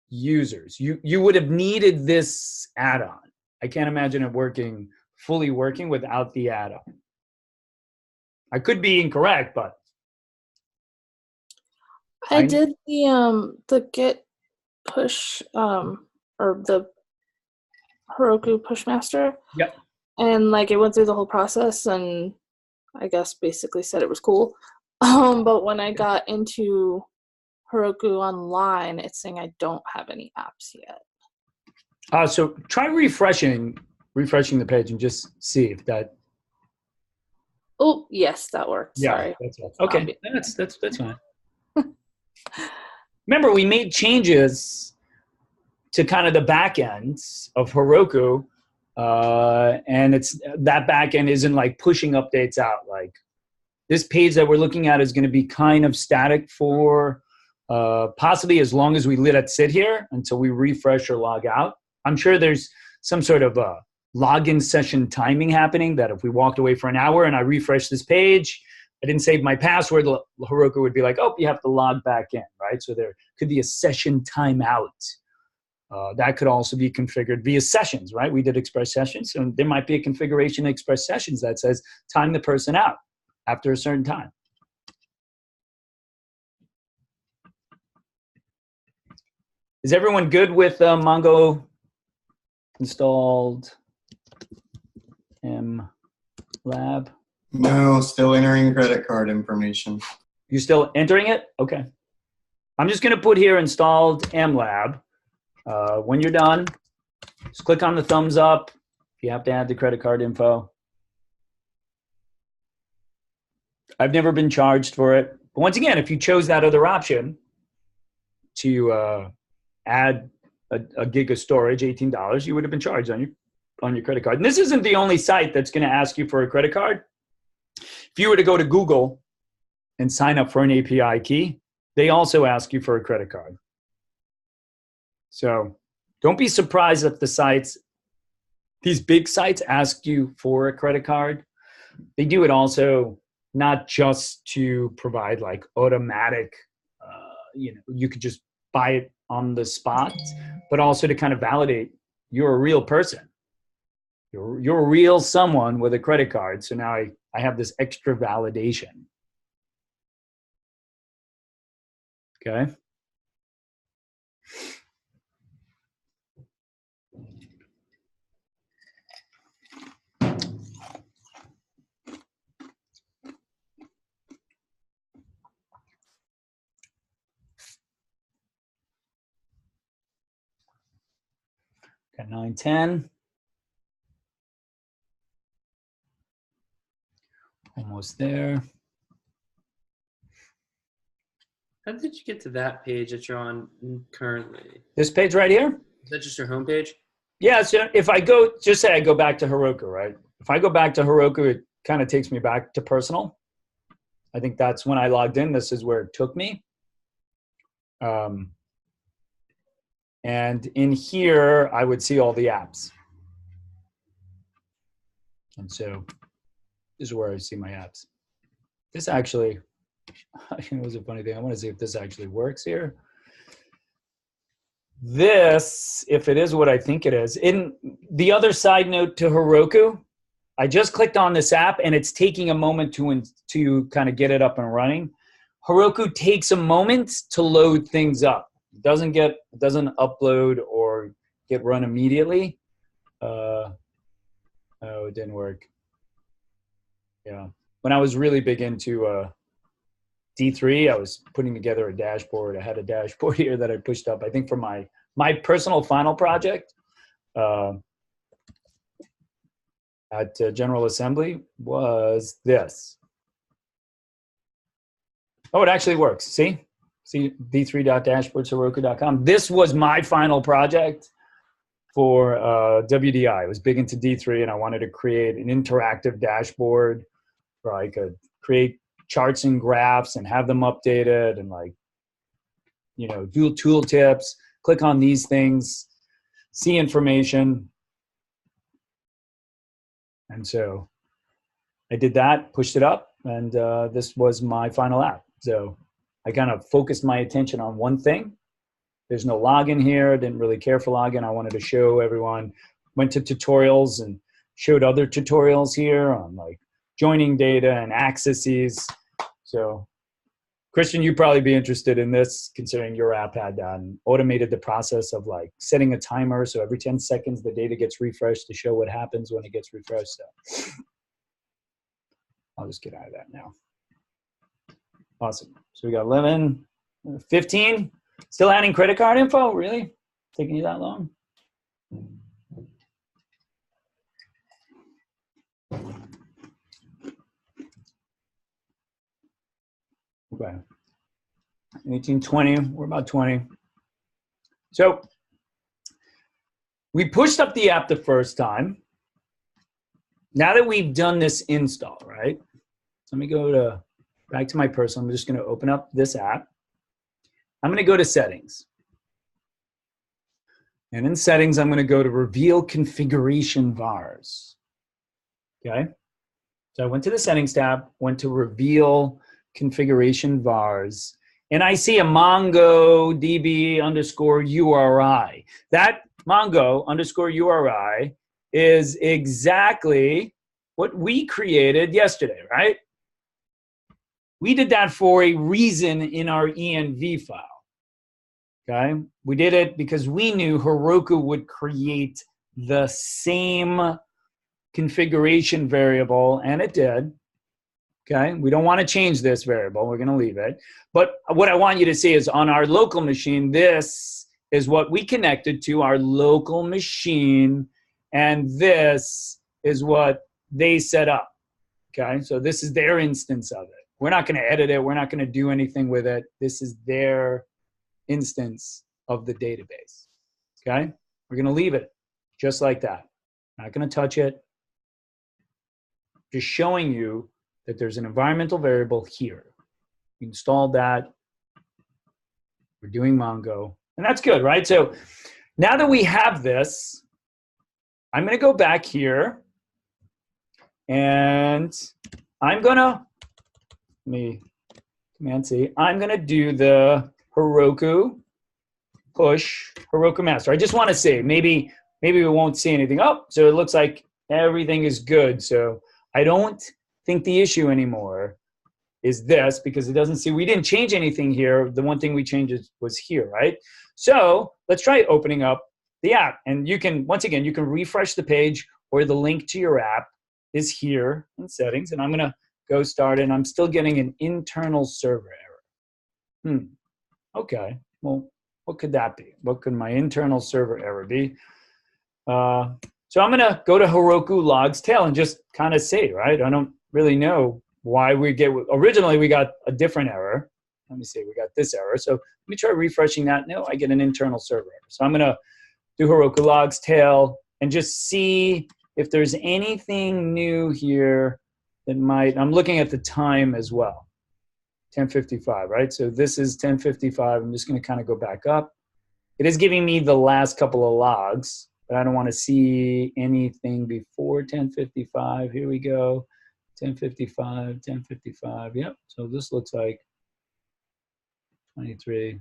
users. You would have needed this add-on. I can't imagine it fully working without the add-on. I could be incorrect, but I did the git push or the Heroku pushmaster. Yep. And like it went through the whole process and I guess basically said it was cool. But when I got into Heroku Online, it's saying I don't have any apps yet. So try refreshing the page and just see if that. Oh, yes, that worked. Yeah, Sorry. that's okay. That's fine. Remember, we made changes to kind of the back end of Heroku, and that back end isn't like pushing updates out. Like this page that we're looking at is going to be kind of static for possibly as long as we let it sit here until we refresh or log out. I'm sure there's some sort of login session timing happening that if we walked away for an hour and I refresh this page, I didn't save my password, Heroku would be like, oh, you have to log back in, right? So there could be a session timeout. That could also be configured via sessions, right? We did Express Sessions, so there might be a configuration in Express Sessions that says time the person out after a certain time. Is everyone good with Mongo installed mlab? No, still entering credit card information. You still entering it? Okay. I'm just going to put here installed mlab. When you're done, just click on the thumbs up if you have to add the credit card info. I've never been charged for it. But once again, if you chose that other option to add a gig of storage, $18, you would have been charged on your credit card. And this isn't the only site that's going to ask you for a credit card. If you were to go to Google and sign up for an API key, they also ask you for a credit card. So don't be surprised if these big sites ask you for a credit card. They do it also not just to provide like automatic, you could just buy it on the spot, but also to kind of validate you're a real person. You're a real someone with a credit card. So now I have this extra validation. Okay. Got 9:10. Almost there. How did you get to that page that you're on currently? This page right here? Is that just your homepage? Yeah, so if I go, just say I go back to Heroku, right? If I go back to Heroku, it kind of takes me back to personal. I think that's when I logged in. This is where it took me. And in here, I would see all the apps. And so this is where I see my apps. This actually, it was a funny thing. I want to see if this actually works here. this, if it is what I think it is, in the other side note to Heroku, I just clicked on this app and it's taking a moment to kind of get it up and running. Heroku takes a moment to load things up. It doesn't upload or get run immediately. Oh, it didn't work. Yeah. When I was really big into D3, I was putting together a dashboard. I had a dashboard here that I pushed up, I think for my personal final project at General Assembly was this. Oh, it actually works. See d3.dashboardsheroku.com. This was my final project for WDI. I was big into D3 and I wanted to create an interactive dashboard where I could create charts and graphs and have them updated and do tool tips, click on these things, see information. And so I did that, pushed it up, and this was my final app. So I kind of focused my attention on one thing. There's no login here. I didn't really care for login. I wanted to show everyone. Went to tutorials and showed other tutorials here on like joining data and accesses. So Christian, you'd probably be interested in this considering your app had automated the process of like setting a timer. So every 10 seconds, the data gets refreshed to show what happens when it gets refreshed. So I'll just get out of that now. Awesome. So we got 11, 15. Still adding credit card info? Really? Taking you that long? Okay. 18, 20. We're about 20. So we pushed up the app the first time. Now that we've done this install, right? Let me go back to my personal. I'm just going to open up this app. I'm going to go to settings. And in settings, I'm going to go to reveal configuration vars. Okay. So I went to the settings tab, went to reveal configuration vars, and I see a MongoDB underscore URI. That Mongo underscore URI is exactly what we created yesterday, right? We did that for a reason in our env file. Okay, we did it because we knew Heroku would create the same configuration variable, and it did. Okay, we don't want to change this variable. We're going to leave it. But what I want you to see is on our local machine, this is what we connected to our local machine, and this is what they set up. Okay, so this is their instance of it. We're not going to edit it. We're not going to do anything with it. This is their instance of the database. Okay, we're going to leave it just like that. Not going to touch it. Just showing you that there's an environmental variable here. We installed that. We're doing Mongo. And that's good, right? So now that we have this, I'm going to go back here. And I'm going to, let me Command C. I'm going to do the Heroku push Heroku master. I just want to see. Maybe we won't see anything. Oh, so it looks like everything is good. So I don't think the issue anymore is this because it doesn't see, we didn't change anything here. The one thing we changed was here, right? So let's try opening up the app. And you can, once again, you can refresh the page or the link to your app is here in settings. And I'm going to go start and I'm still getting an internal server error. Okay, well, what could that be? What could my internal server error be? So I'm going to go to Heroku logs tail and just kind of see, right? I don't really know why we get, originally we got a different error. Let me see, we got this error. So let me try refreshing that. No, I get an internal server error. So I'm going to do Heroku logs tail and just see if there's anything new here that might, I'm looking at the time as well. 10:55, right? So this is 10:55. I'm just going to kind of go back up. It is giving me the last couple of logs, but I don't want to see anything before 10:55. Here we go. 10:55, 10:55. Yep. So this looks like 23.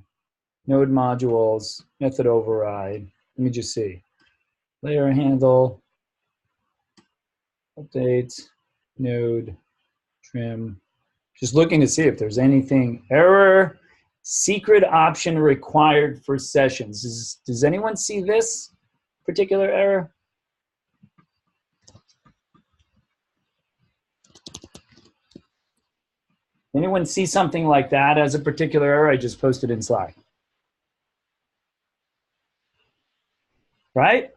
node modules, method override. Let me just see. Layer handle, update, node, trim. Just looking to see if there's anything. Error, secret option required for sessions. Does anyone see this particular error? Anyone see something like that as a particular error? I just posted in Slack. Right?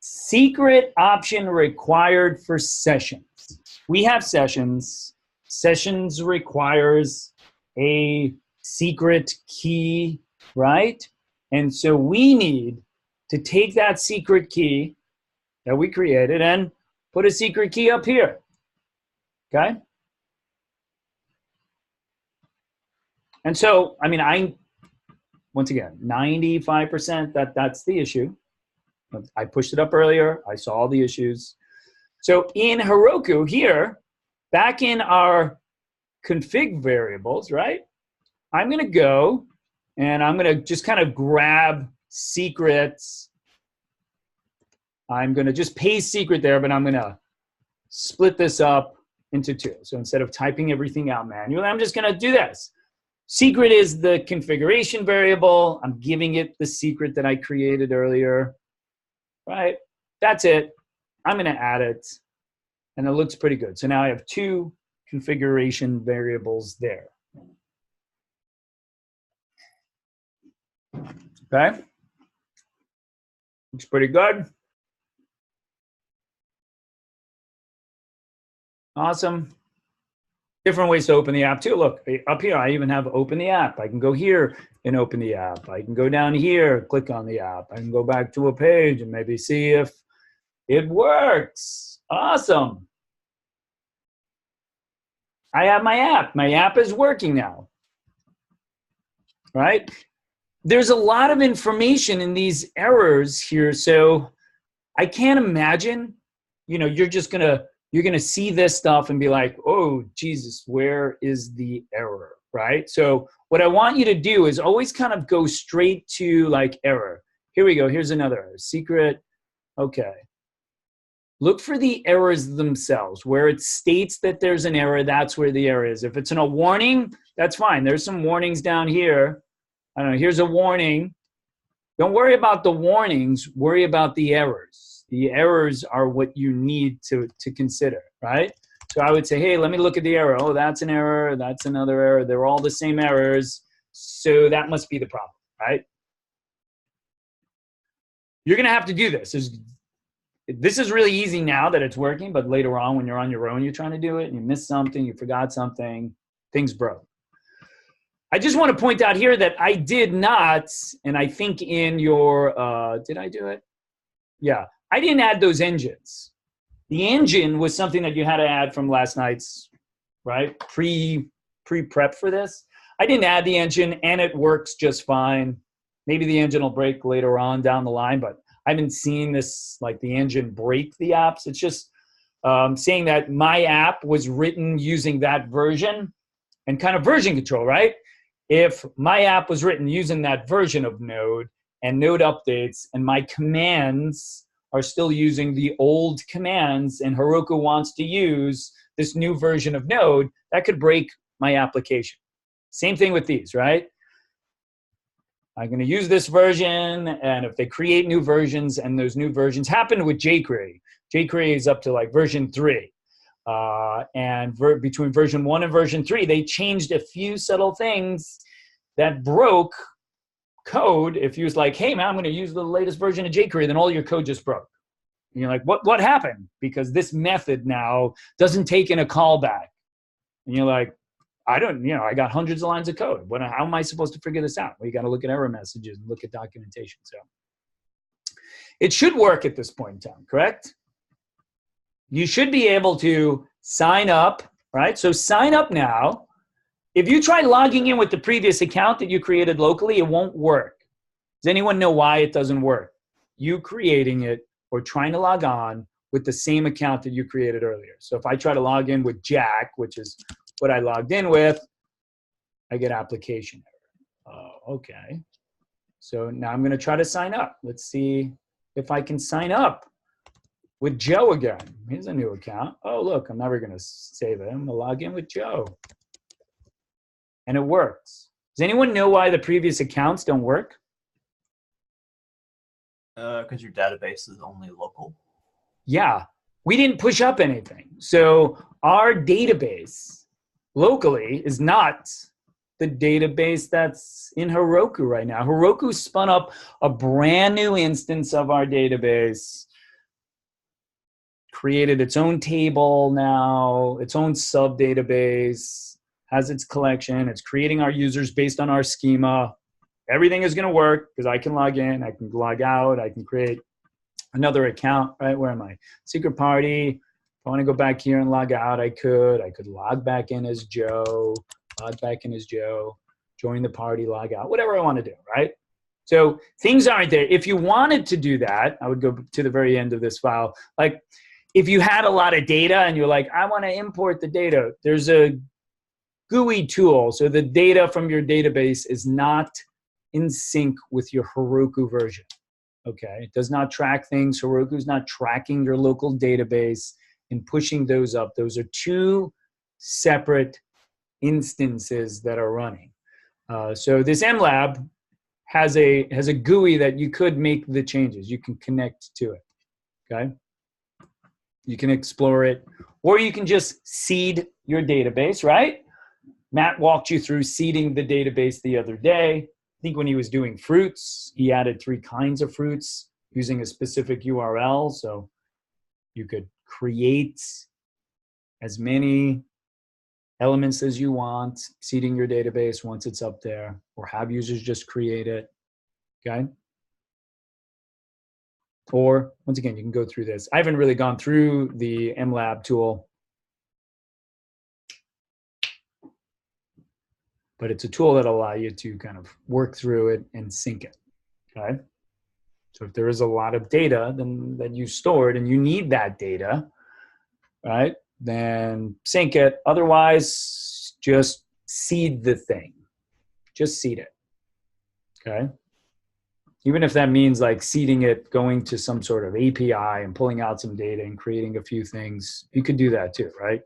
Secret option required for sessions. We have sessions. Sessions requires a secret key, right? And so we need to take that secret key that we created and put a secret key up here, okay? And so, I mean, once again, 95% that's the issue. I pushed it up earlier. I saw all the issues. So in Heroku here, back in our config variables, right? I'm going to go and I'm going to just kind of grab secrets. I'm going to just paste secret there, but I'm going to split this up into two. So instead of typing everything out manually, I'm just going to do this. Secret is the configuration variable. I'm giving it the secret that I created earlier, right? That's it. I'm going to add it, and it looks pretty good. So now I have two configuration variables there. Okay? Looks pretty good. Awesome. Different ways to open the app too. Look, up here, I even have open the app. I can go here and open the app. I can go down here, click on the app. I can go back to a page and maybe see if it works. Awesome. I have my app. My app is working now, right? There's a lot of information in these errors here. So I can't imagine, you know, you're gonna see this stuff and be like, oh, Jesus, where is the error, right? So what I want you to do is always kind of go straight to like error. Here we go, here's another error. Secret, okay. Look for the errors themselves. Where it states that there's an error, that's where the error is. If it's in a warning, that's fine. There's some warnings down here. I don't know, here's a warning. Don't worry about the warnings, worry about the errors. The errors are what you need to consider, right? So I would say, hey, let me look at the error. Oh, that's an error, that's another error. They're all the same errors, so that must be the problem, right? You're gonna have to do this. This is really easy now that it's working, but later on when you're on your own, you're trying to do it, and you missed something, you forgot something, things broke. I just want to point out here that I did not, and I think in your, did I do it? Yeah, I didn't add those engines. The engine was something that you had to add from last night's, right? Pre-prep for this. I didn't add the engine, and it works just fine. Maybe the engine will break later on down the line, but I haven't seen this, like the engine break the apps. It's just saying that my app was written using that version and kind of version control, right? If my app was written using that version of Node and Node updates and my commands are still using the old commands and Heroku wants to use this new version of Node, that could break my application. Same thing with these, right? I'm going to use this version, and if they create new versions and those new versions happened with jQuery. jQuery is up to like version 3. And between version 1 and version 3, they changed a few subtle things that broke code. If you was like, hey man, I'm going to use the latest version of jQuery, then all your code just broke. And you're like, what happened? Because this method now doesn't take in a callback. And you're like, I got hundreds of lines of code. How am I supposed to figure this out? Well, you got to look at error messages and look at documentation. So it should work at this point in time, correct? You should be able to sign up, right? So sign up now. If you try logging in with the previous account that you created locally, it won't work. Does anyone know why it doesn't work? You creating it or trying to log on with the same account that you created earlier. So if I try to log in with Jack, which is what I logged in with, I get application error. Okay. So now I'm going to try to sign up. Let's see if I can sign up with Joe again. Here's a new account. Oh, look, I'm never going to save it. I'm going to log in with Joe. And it works. Does anyone know why the previous accounts don't work? Because your database is only local. Yeah, we didn't push up anything. So our database locally is not the database that's in Heroku right now. Heroku spun up a brand new instance of our database, created its own table now, its own sub database, has its collection. It's creating our users based on our schema. Everything is going to work because I can log in, I can log out, I can create another account, right? Where am I? Secret party. If I want to go back here and log out, I could. I could log back in as Joe, log back in as Joe, join the party, log out, whatever I want to do, right? So things aren't there. If you wanted to do that, I would go to the very end of this file. Like if you had a lot of data and you're like, I want to import the data, there's a GUI tool. So the data from your database is not in sync with your Heroku version. Okay, it does not track things. Heroku is not tracking your local database and pushing those up. Those are two separate instances that are running. So this MLab has a GUI that you could make the changes. You can connect to it. Okay, you can explore it, or you can just seed your database. Right? Matt walked you through seeding the database the other day. I think when he was doing fruits, he added 3 kinds of fruits using a specific URL. So you could create as many elements as you want, seeding your database once it's up there, or have users just create it, okay? Or, once again, you can go through this. I haven't really gone through the MLab tool, but it's a tool that'll allow you to kind of work through it and sync it, okay? So if there is a lot of data then that you stored and you need that data, right, then sync it. Otherwise, just seed the thing. Just seed it, okay? Even if that means like seeding it, going to some sort of API and pulling out some data and creating a few things, you could do that too, right?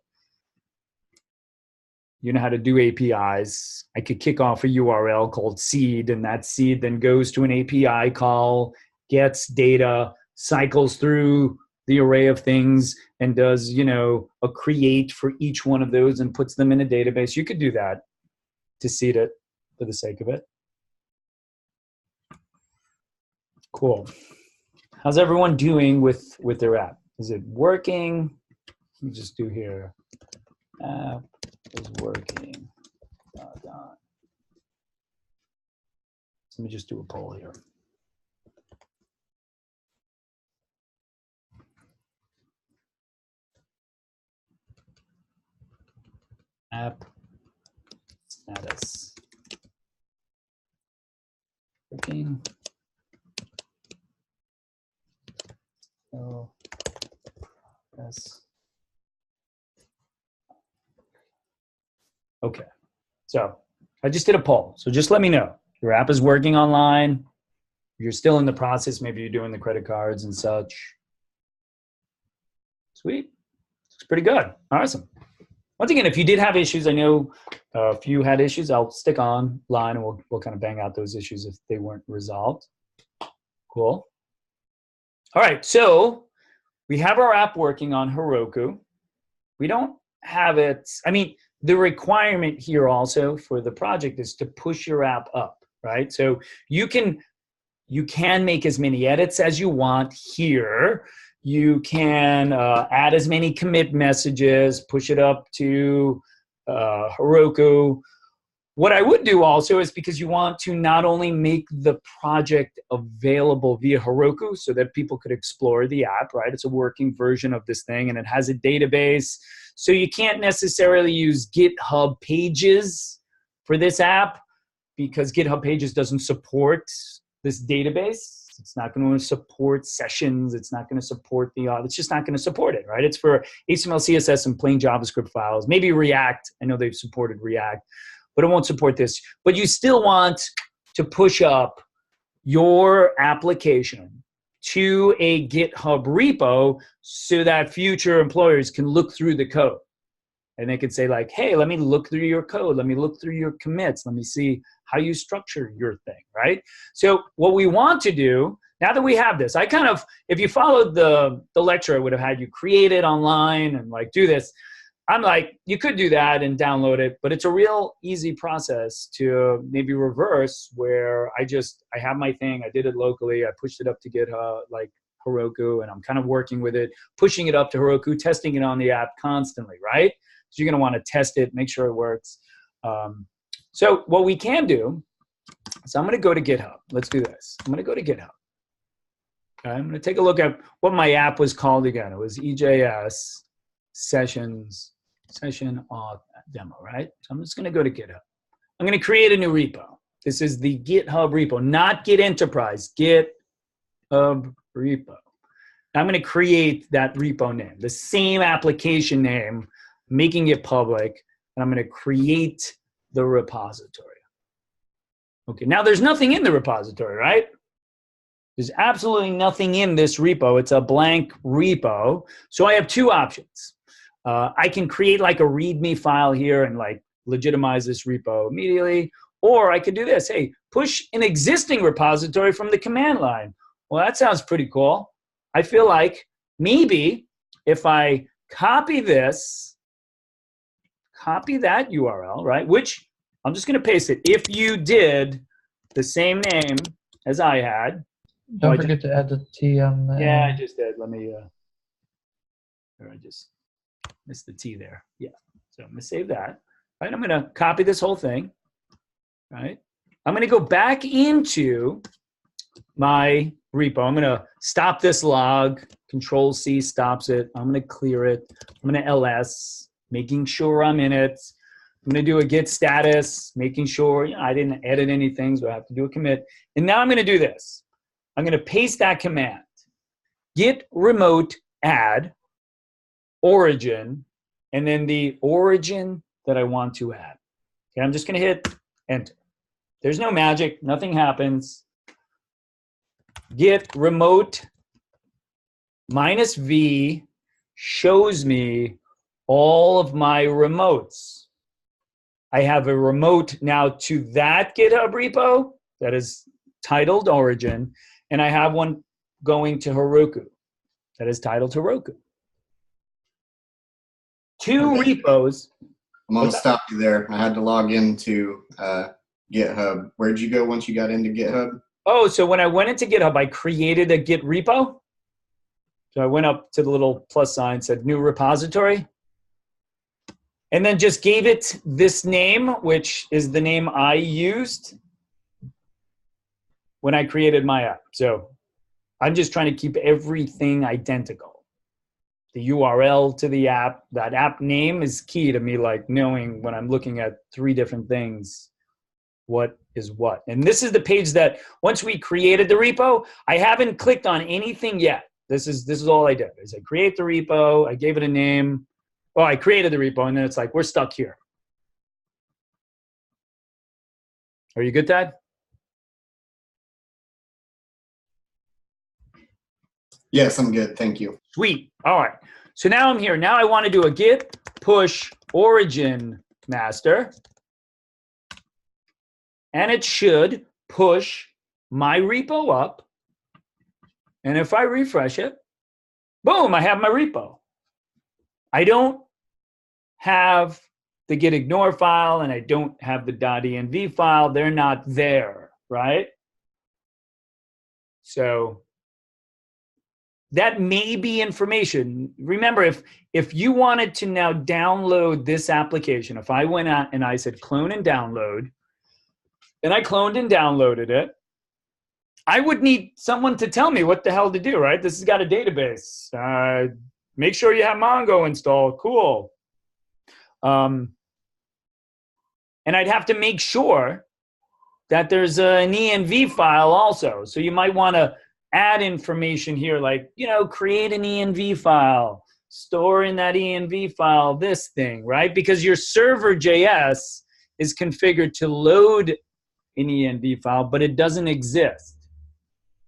You know how to do APIs. I could kick off a URL called seed, and that seed then goes to an API call, gets data, cycles through the array of things, and does, you know, a create for each one of those and puts them in a database. You could do that to seed it for the sake of it. Cool. How's everyone doing with their app? Is it working? Let me just do here. App is working. Let me just do a poll here. App status. Working. Oh, yes. Okay, so I just did a poll. So just let me know. Your app is working online. You're still in the process. Maybe you're doing the credit cards and such. Sweet. Looks pretty good. Awesome. Once again, if you did have issues, I know a few had issues. I'll stick on line and we'll kind of bang out those issues if they weren't resolved. Cool. All right, so we have our app working on Heroku. We don't have it. I mean, the requirement here also for the project is to push your app up, right? So you can make as many edits as you want here. You can add as many commit messages, push it up to Heroku. What I would do also is, because you want to not only make the project available via Heroku so that people could explore the app, right? It's a working version of this thing and it has a database. So you can't necessarily use GitHub Pages for this app because GitHub Pages doesn't support this database. It's not going to support sessions. It's not going to support it's just not going to support it, right? It's for HTML, CSS, and plain JavaScript files. Maybe React. I know they've supported React, but it won't support this. But you still want to push up your application to a GitHub repo so that future employers can look through the code. And they could say like, hey, let me look through your code. Let me look through your commits. Let me see how you structure your thing, right? So what we want to do, now that we have this, I kind of, if you followed the lecture, I would have had you create it online and like do this. I'm like, you could do that and download it, but it's a real easy process to maybe reverse where I have my thing, I did it locally, I pushed it up to GitHub, like Heroku, and I'm kind of working with it, pushing it up to Heroku, testing it on the app constantly, right? So you're gonna wanna test it, make sure it works. So what we can do, so I'm gonna go to GitHub. Let's do this. I'm gonna go to GitHub. Okay, I'm gonna take a look at what my app was called again. It was EJS session auth demo, right? So I'm just gonna go to GitHub. I'm gonna create a new repo. This is the GitHub repo, not Git Enterprise, GitHub repo. I'm gonna create that repo name, the same application name, making it public, and I'm gonna create the repository. Okay, now there's nothing in the repository, right? There's absolutely nothing in this repo. It's a blank repo. So I have two options. I can create like a README file here and like legitimize this repo immediately, or I could do this. Hey, push an existing repository from the command line. Well, that sounds pretty cool. I feel like maybe if I copy this, copy that URL, right? Which I'm just gonna paste it. If you did the same name as I had. Don't forget to add the T on the Yeah, I end. just did. Let me, I just missed the T there. Yeah, so I'm gonna save that. Right, I'm gonna copy this whole thing, right? I'm gonna go back into my repo. I'm gonna stop this log, Control C stops it. I'm gonna clear it. I'm gonna ls, making sure I'm in it. I'm gonna do a git status, making sure I didn't edit anything, so I have to do a commit. And now I'm gonna do this. I'm gonna paste that command, git remote add origin, and then the origin that I want to add. Okay, I'm just gonna hit enter. There's no magic, nothing happens. Git remote -v shows me all of my remotes. I have a remote now to that GitHub repo that is titled origin, and I have one going to Heroku that is titled Heroku. Two repos. I'm gonna stop you there. I had to log into GitHub. Where'd you go once you got into GitHub? Oh, so when I went into GitHub, I created a Git repo. So I went up to the little plus sign, said new repository, and then just gave it this name, which is the name I used when I created my app. So I'm just trying to keep everything identical. The URL to the app, that app name is key to me, like knowing when I'm looking at three different things, what is what. And this is the page that once we created the repo, I haven't clicked on anything yet. This is all I did, is I create the repo, I gave it a name. Well, I created the repo, and then it's like, we're stuck here. Are you good, Dad? Yes, I'm good. Thank you. Sweet. All right. So now I'm here. Now I want to do a git push origin master. And it should push my repo up. And if I refresh it, boom, I have my repo. I don't have the git ignore file, and I don't have the .env file. They're not there, right? So that may be information. Remember, if you wanted to now download this application, if I went out and I said clone and download, and I cloned and downloaded it, I would need someone to tell me what the hell to do, right? This has got a database. Make sure you have Mongo installed. Cool. And I'd have to make sure that there's an env file also. So you might want to add information here, like, create an env file, store in that env file this thing, right? Because your server.js is configured to load an env file, but it doesn't exist.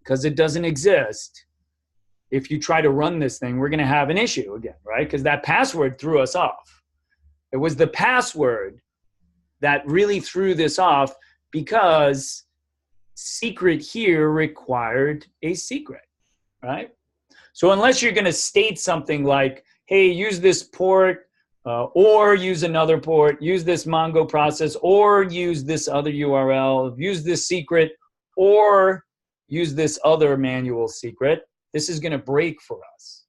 because it doesn't exist, if you try to run this thing, we're going to have an issue again, right? Because that password threw us off. It was the password that really threw this off because secret here required a secret, right? So unless you're going to state something like, hey, use this port or use another port, use this Mongo process or use this other URL, use this secret or use this other manual secret, this is going to break for us,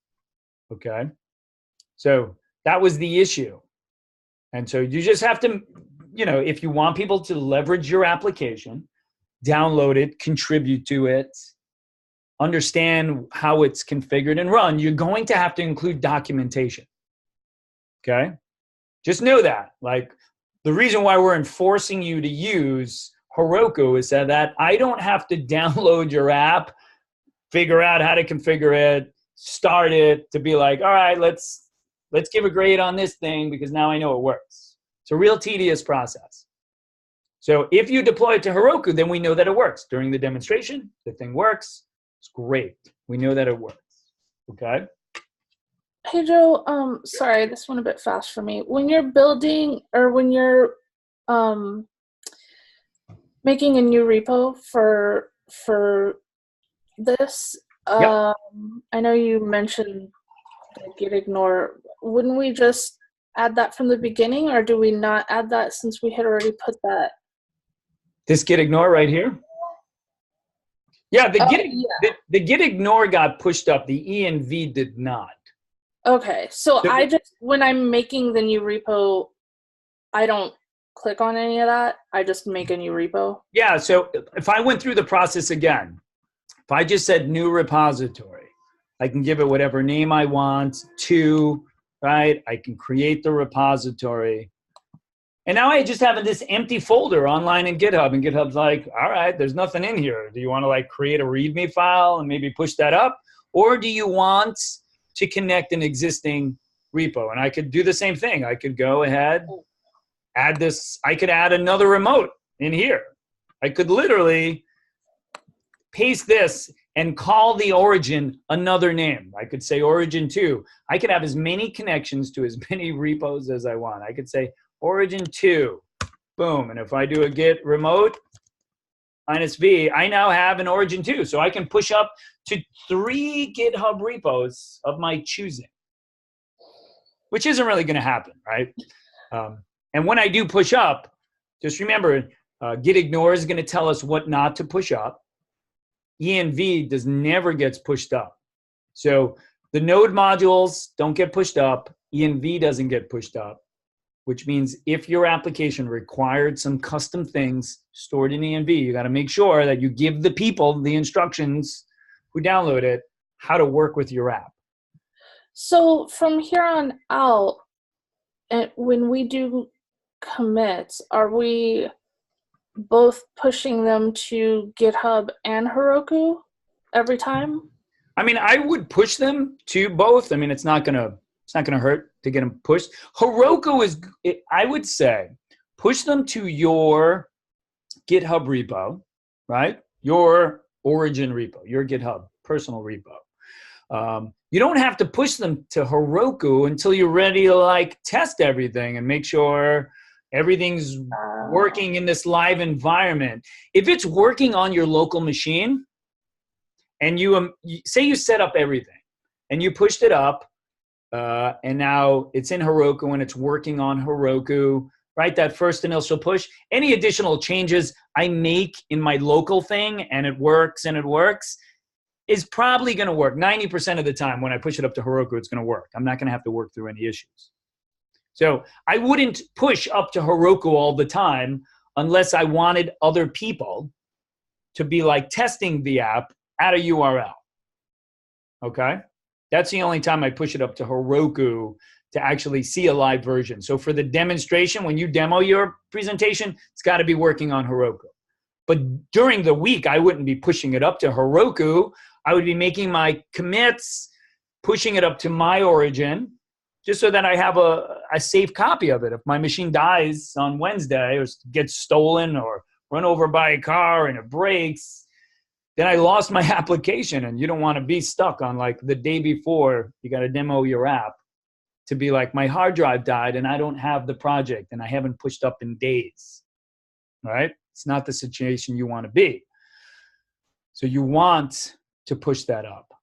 okay? So that was the issue. And so you just have to, you know, if you want people to leverage your application, download it, contribute to it, understand how it's configured and run, you're going to have to include documentation, okay? Just know that. Like, the reason why we're enforcing you to use Heroku is that I don't have to download your app, figure out how to configure it, start it, to be like, all right, let's give a grade on this thing because now I know it works. It's a real tedious process. So if you deploy it to Heroku, then we know that it works. During the demonstration, the thing works. It's great. We know that it works. Okay? Hey Joe, sorry, this went a bit fast for me. When you're building or when you're making a new repo for this, Yep. I know you mentioned git ignore. Wouldn't we just add that from the beginning, or do we not add that since we had already put that? This git ignore right here? Yeah, the git ignore got pushed up. The env did not. Okay, so I just, when I'm making the new repo, I don't click on any of that. I just make a new repo. Yeah, so if I went through the process again, if I just said new repository, I can give it whatever name I want to, right? I can create the repository. And now I just have this empty folder online in GitHub, and GitHub's like, all right, there's nothing in here. Do you want to like create a README file and maybe push that up? Or do you want to connect an existing repo? And I could do the same thing. I could go ahead, add this. I could add another remote in here. I could literally paste this and call the origin another name. I could say origin 2. I could have as many connections to as many repos as I want. I could say origin 2, boom. And if I do a git remote -v, I now have an origin 2. So I can push up to 3 GitHub repos of my choosing, which isn't really going to happen, right? And when I do push up, just remember, git ignore is going to tell us what not to push up. env does never gets pushed up. So the node modules don't get pushed up. env doesn't get pushed up, which means if your application required some custom things stored in env, you got to make sure that you give the people the instructions who download it how to work with your app. So from here on out, and when we do commits, are we both pushing them to GitHub and Heroku every time? I mean, I would push them to both. I mean, it's not gonna hurt to get them pushed. Heroku is, I would say, push them to your GitHub repo, right? Your origin repo, your GitHub personal repo. You don't have to push them to Heroku until you're ready to like test everything and make sure everything's working in this live environment. If it's working on your local machine and you say you set up everything and you pushed it up and now it's in Heroku and it's working on Heroku, right? That first initial push, any additional changes I make in my local thing and it works is probably going to work. 90% of the time when I push it up to Heroku, it's going to work. I'm not going to have to work through any issues. So I wouldn't push up to Heroku all the time unless I wanted other people to be like testing the app at a URL. Okay? That's the only time I push it up to Heroku to actually see a live version. So for the demonstration, when you demo your presentation, it's got to be working on Heroku. But during the week, I wouldn't be pushing it up to Heroku. I would be making my commits, pushing it up to my origin, just so that I have a safe copy of it. If my machine dies on Wednesday or gets stolen or run over by a car and it breaks, then I lost my application. And you don't want to be stuck on like the day before you got to demo your app to be like, my hard drive died and I don't have the project and I haven't pushed up in days. All right? It's not the situation you want to be. So you want to push that up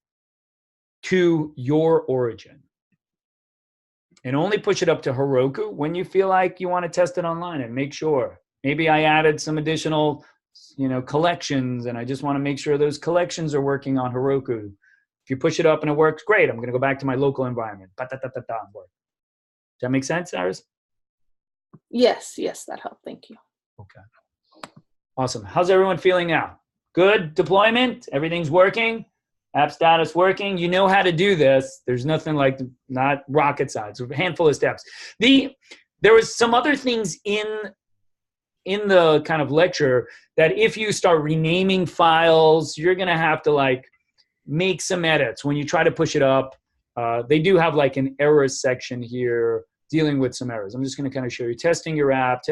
to your origin. And only push it up to Heroku when you feel like you want to test it online and make sure. Maybe I added some additional, collections, and I just want to make sure those collections are working on Heroku. If you push it up and it works, great. I'm going to go back to my local environment. Does that make sense, Iris? Yes, that helped. Thank you. Okay. Awesome. How's everyone feeling now? Good deployment? Everything's working? App status working? You know how to do this. There's nothing like not rocket science. A handful of steps. There was some other things in the kind of lecture that if you start renaming files, you're going to have to like make some edits when you try to push it up. They do have like an errors section here dealing with some errors. I'm just going to kind of show you testing your app,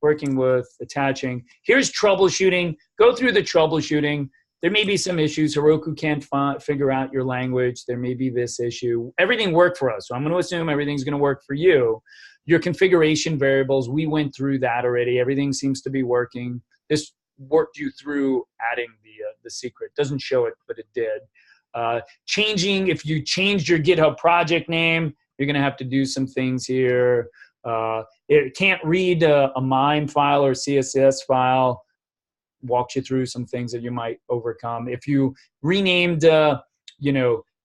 working with, attaching. Here's troubleshooting. Go through the troubleshooting. There may be some issues. Heroku can't figure out your language. There may be this issue. Everything worked for us, so I'm going to assume everything's going to work for you. Your configuration variables, we went through that already. Everything seems to be working. This worked you through adding the secret. Doesn't show it, but it did. If you changed your GitHub project name, you're going to have to do some things here. It can't read a MIME file or CSS file. Walks you through some things that you might overcome. If you renamed,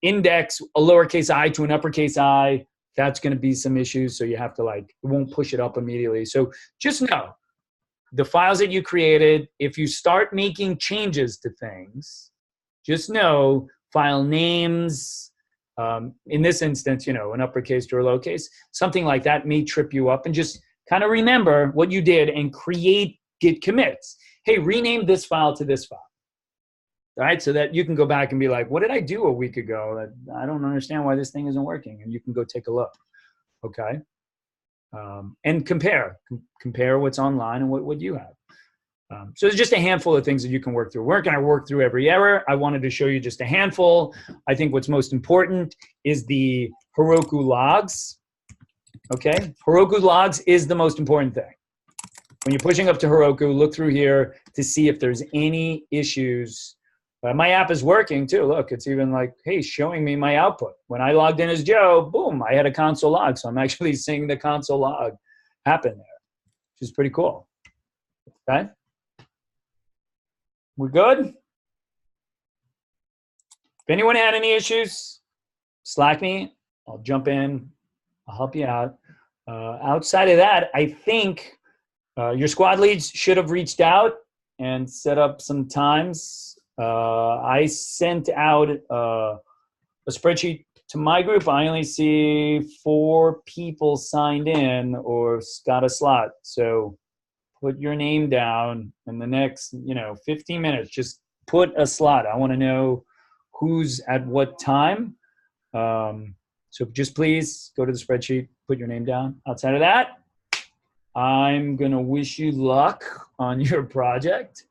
index a lowercase I to an uppercase I, that's going to be some issues. So you have to it won't push it up immediately. So just know the files that you created, if you start making changes to things, just know file names, in this instance, an uppercase to a lowercase, something like that may trip you up, and just kind of remember what you did and create Git commits. Hey, rename this file to this file, right? So that you can go back and be like, what did I do a week ago? I don't understand why this thing isn't working. And you can go take a look, okay? And compare what's online and what you have. So there's just a handful of things that you can work through. We're going to work through every error. I wanted to show you just a handful. I think what's most important is the Heroku logs, okay? Heroku logs is the most important thing. When you're pushing up to Heroku, look through here to see if there's any issues. My app is working too. Look, it's even like, hey, showing me my output. When I logged in as Joe, boom, I had a console log. So I'm actually seeing the console log happen there, which is pretty cool. Okay? We're good? If anyone had any issues, Slack me. I'll jump in. I'll help you out. Outside of that, I think your squad leads should have reached out and set up some times. I sent out a spreadsheet to my group. I only see 4 people signed in or got a slot. So put your name down in the next 15 minutes. Just put a slot. I want to know who's at what time. So just please go to the spreadsheet, put your name down. Outside of that, I'm going to wish you luck on your project.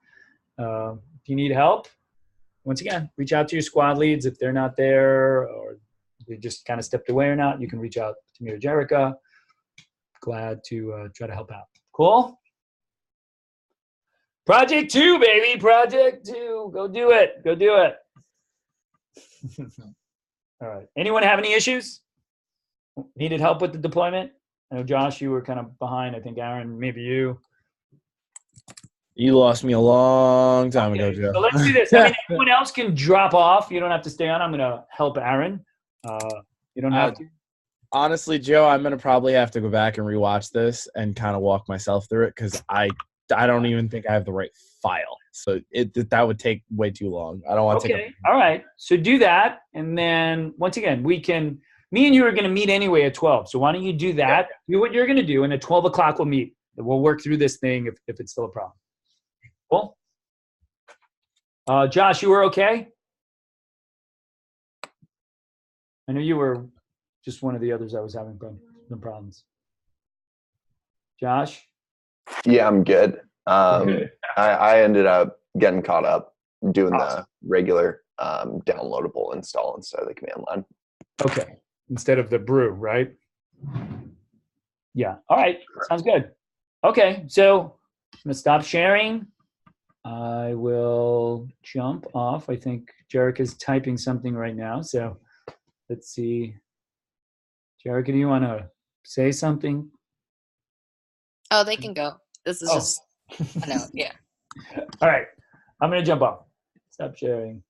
If you need help, once again, reach out to your squad leads. If they're not there or they just kind of stepped away or not, you can reach out to me or Jerica. Glad to try to help out. Cool? Project 2, baby. Project 2. Go do it. Go do it. All right. Anyone have any issues? Needed help with the deployment? I know, Josh, you were kind of behind. I think, Aaron, maybe you. You lost me a long time ago, Joe. So let's do this. I mean, everyone else can drop off. You don't have to stay on. I'm going to help Aaron. You don't have to. Honestly, Joe, I'm going to probably have to go back and rewatch this and kind of walk myself through it because I don't even think I have the right file. So that would take way too long. I don't want to take Okay. All right. So do that. And then once again, me and you are going to meet anyway at 12. So why don't you do that? Do what you're going to do. And at 12 o'clock, we'll meet. We'll work through this thing if it's still a problem. Cool. Josh, you were okay? I know you were just one of the others I was having some problems. Josh? Yeah, I'm good. I ended up getting caught up doing Awesome. the regular downloadable install instead of the command line. Okay. Instead of the brew, right? Yeah. All right. Sounds good. Okay. So I'm going to stop sharing. I will jump off. I think Jerica is typing something right now. So let's see. Jerica, do you want to say something? Oh, they can go. This is just a note. Yeah. All right. I'm going to jump off. Stop sharing.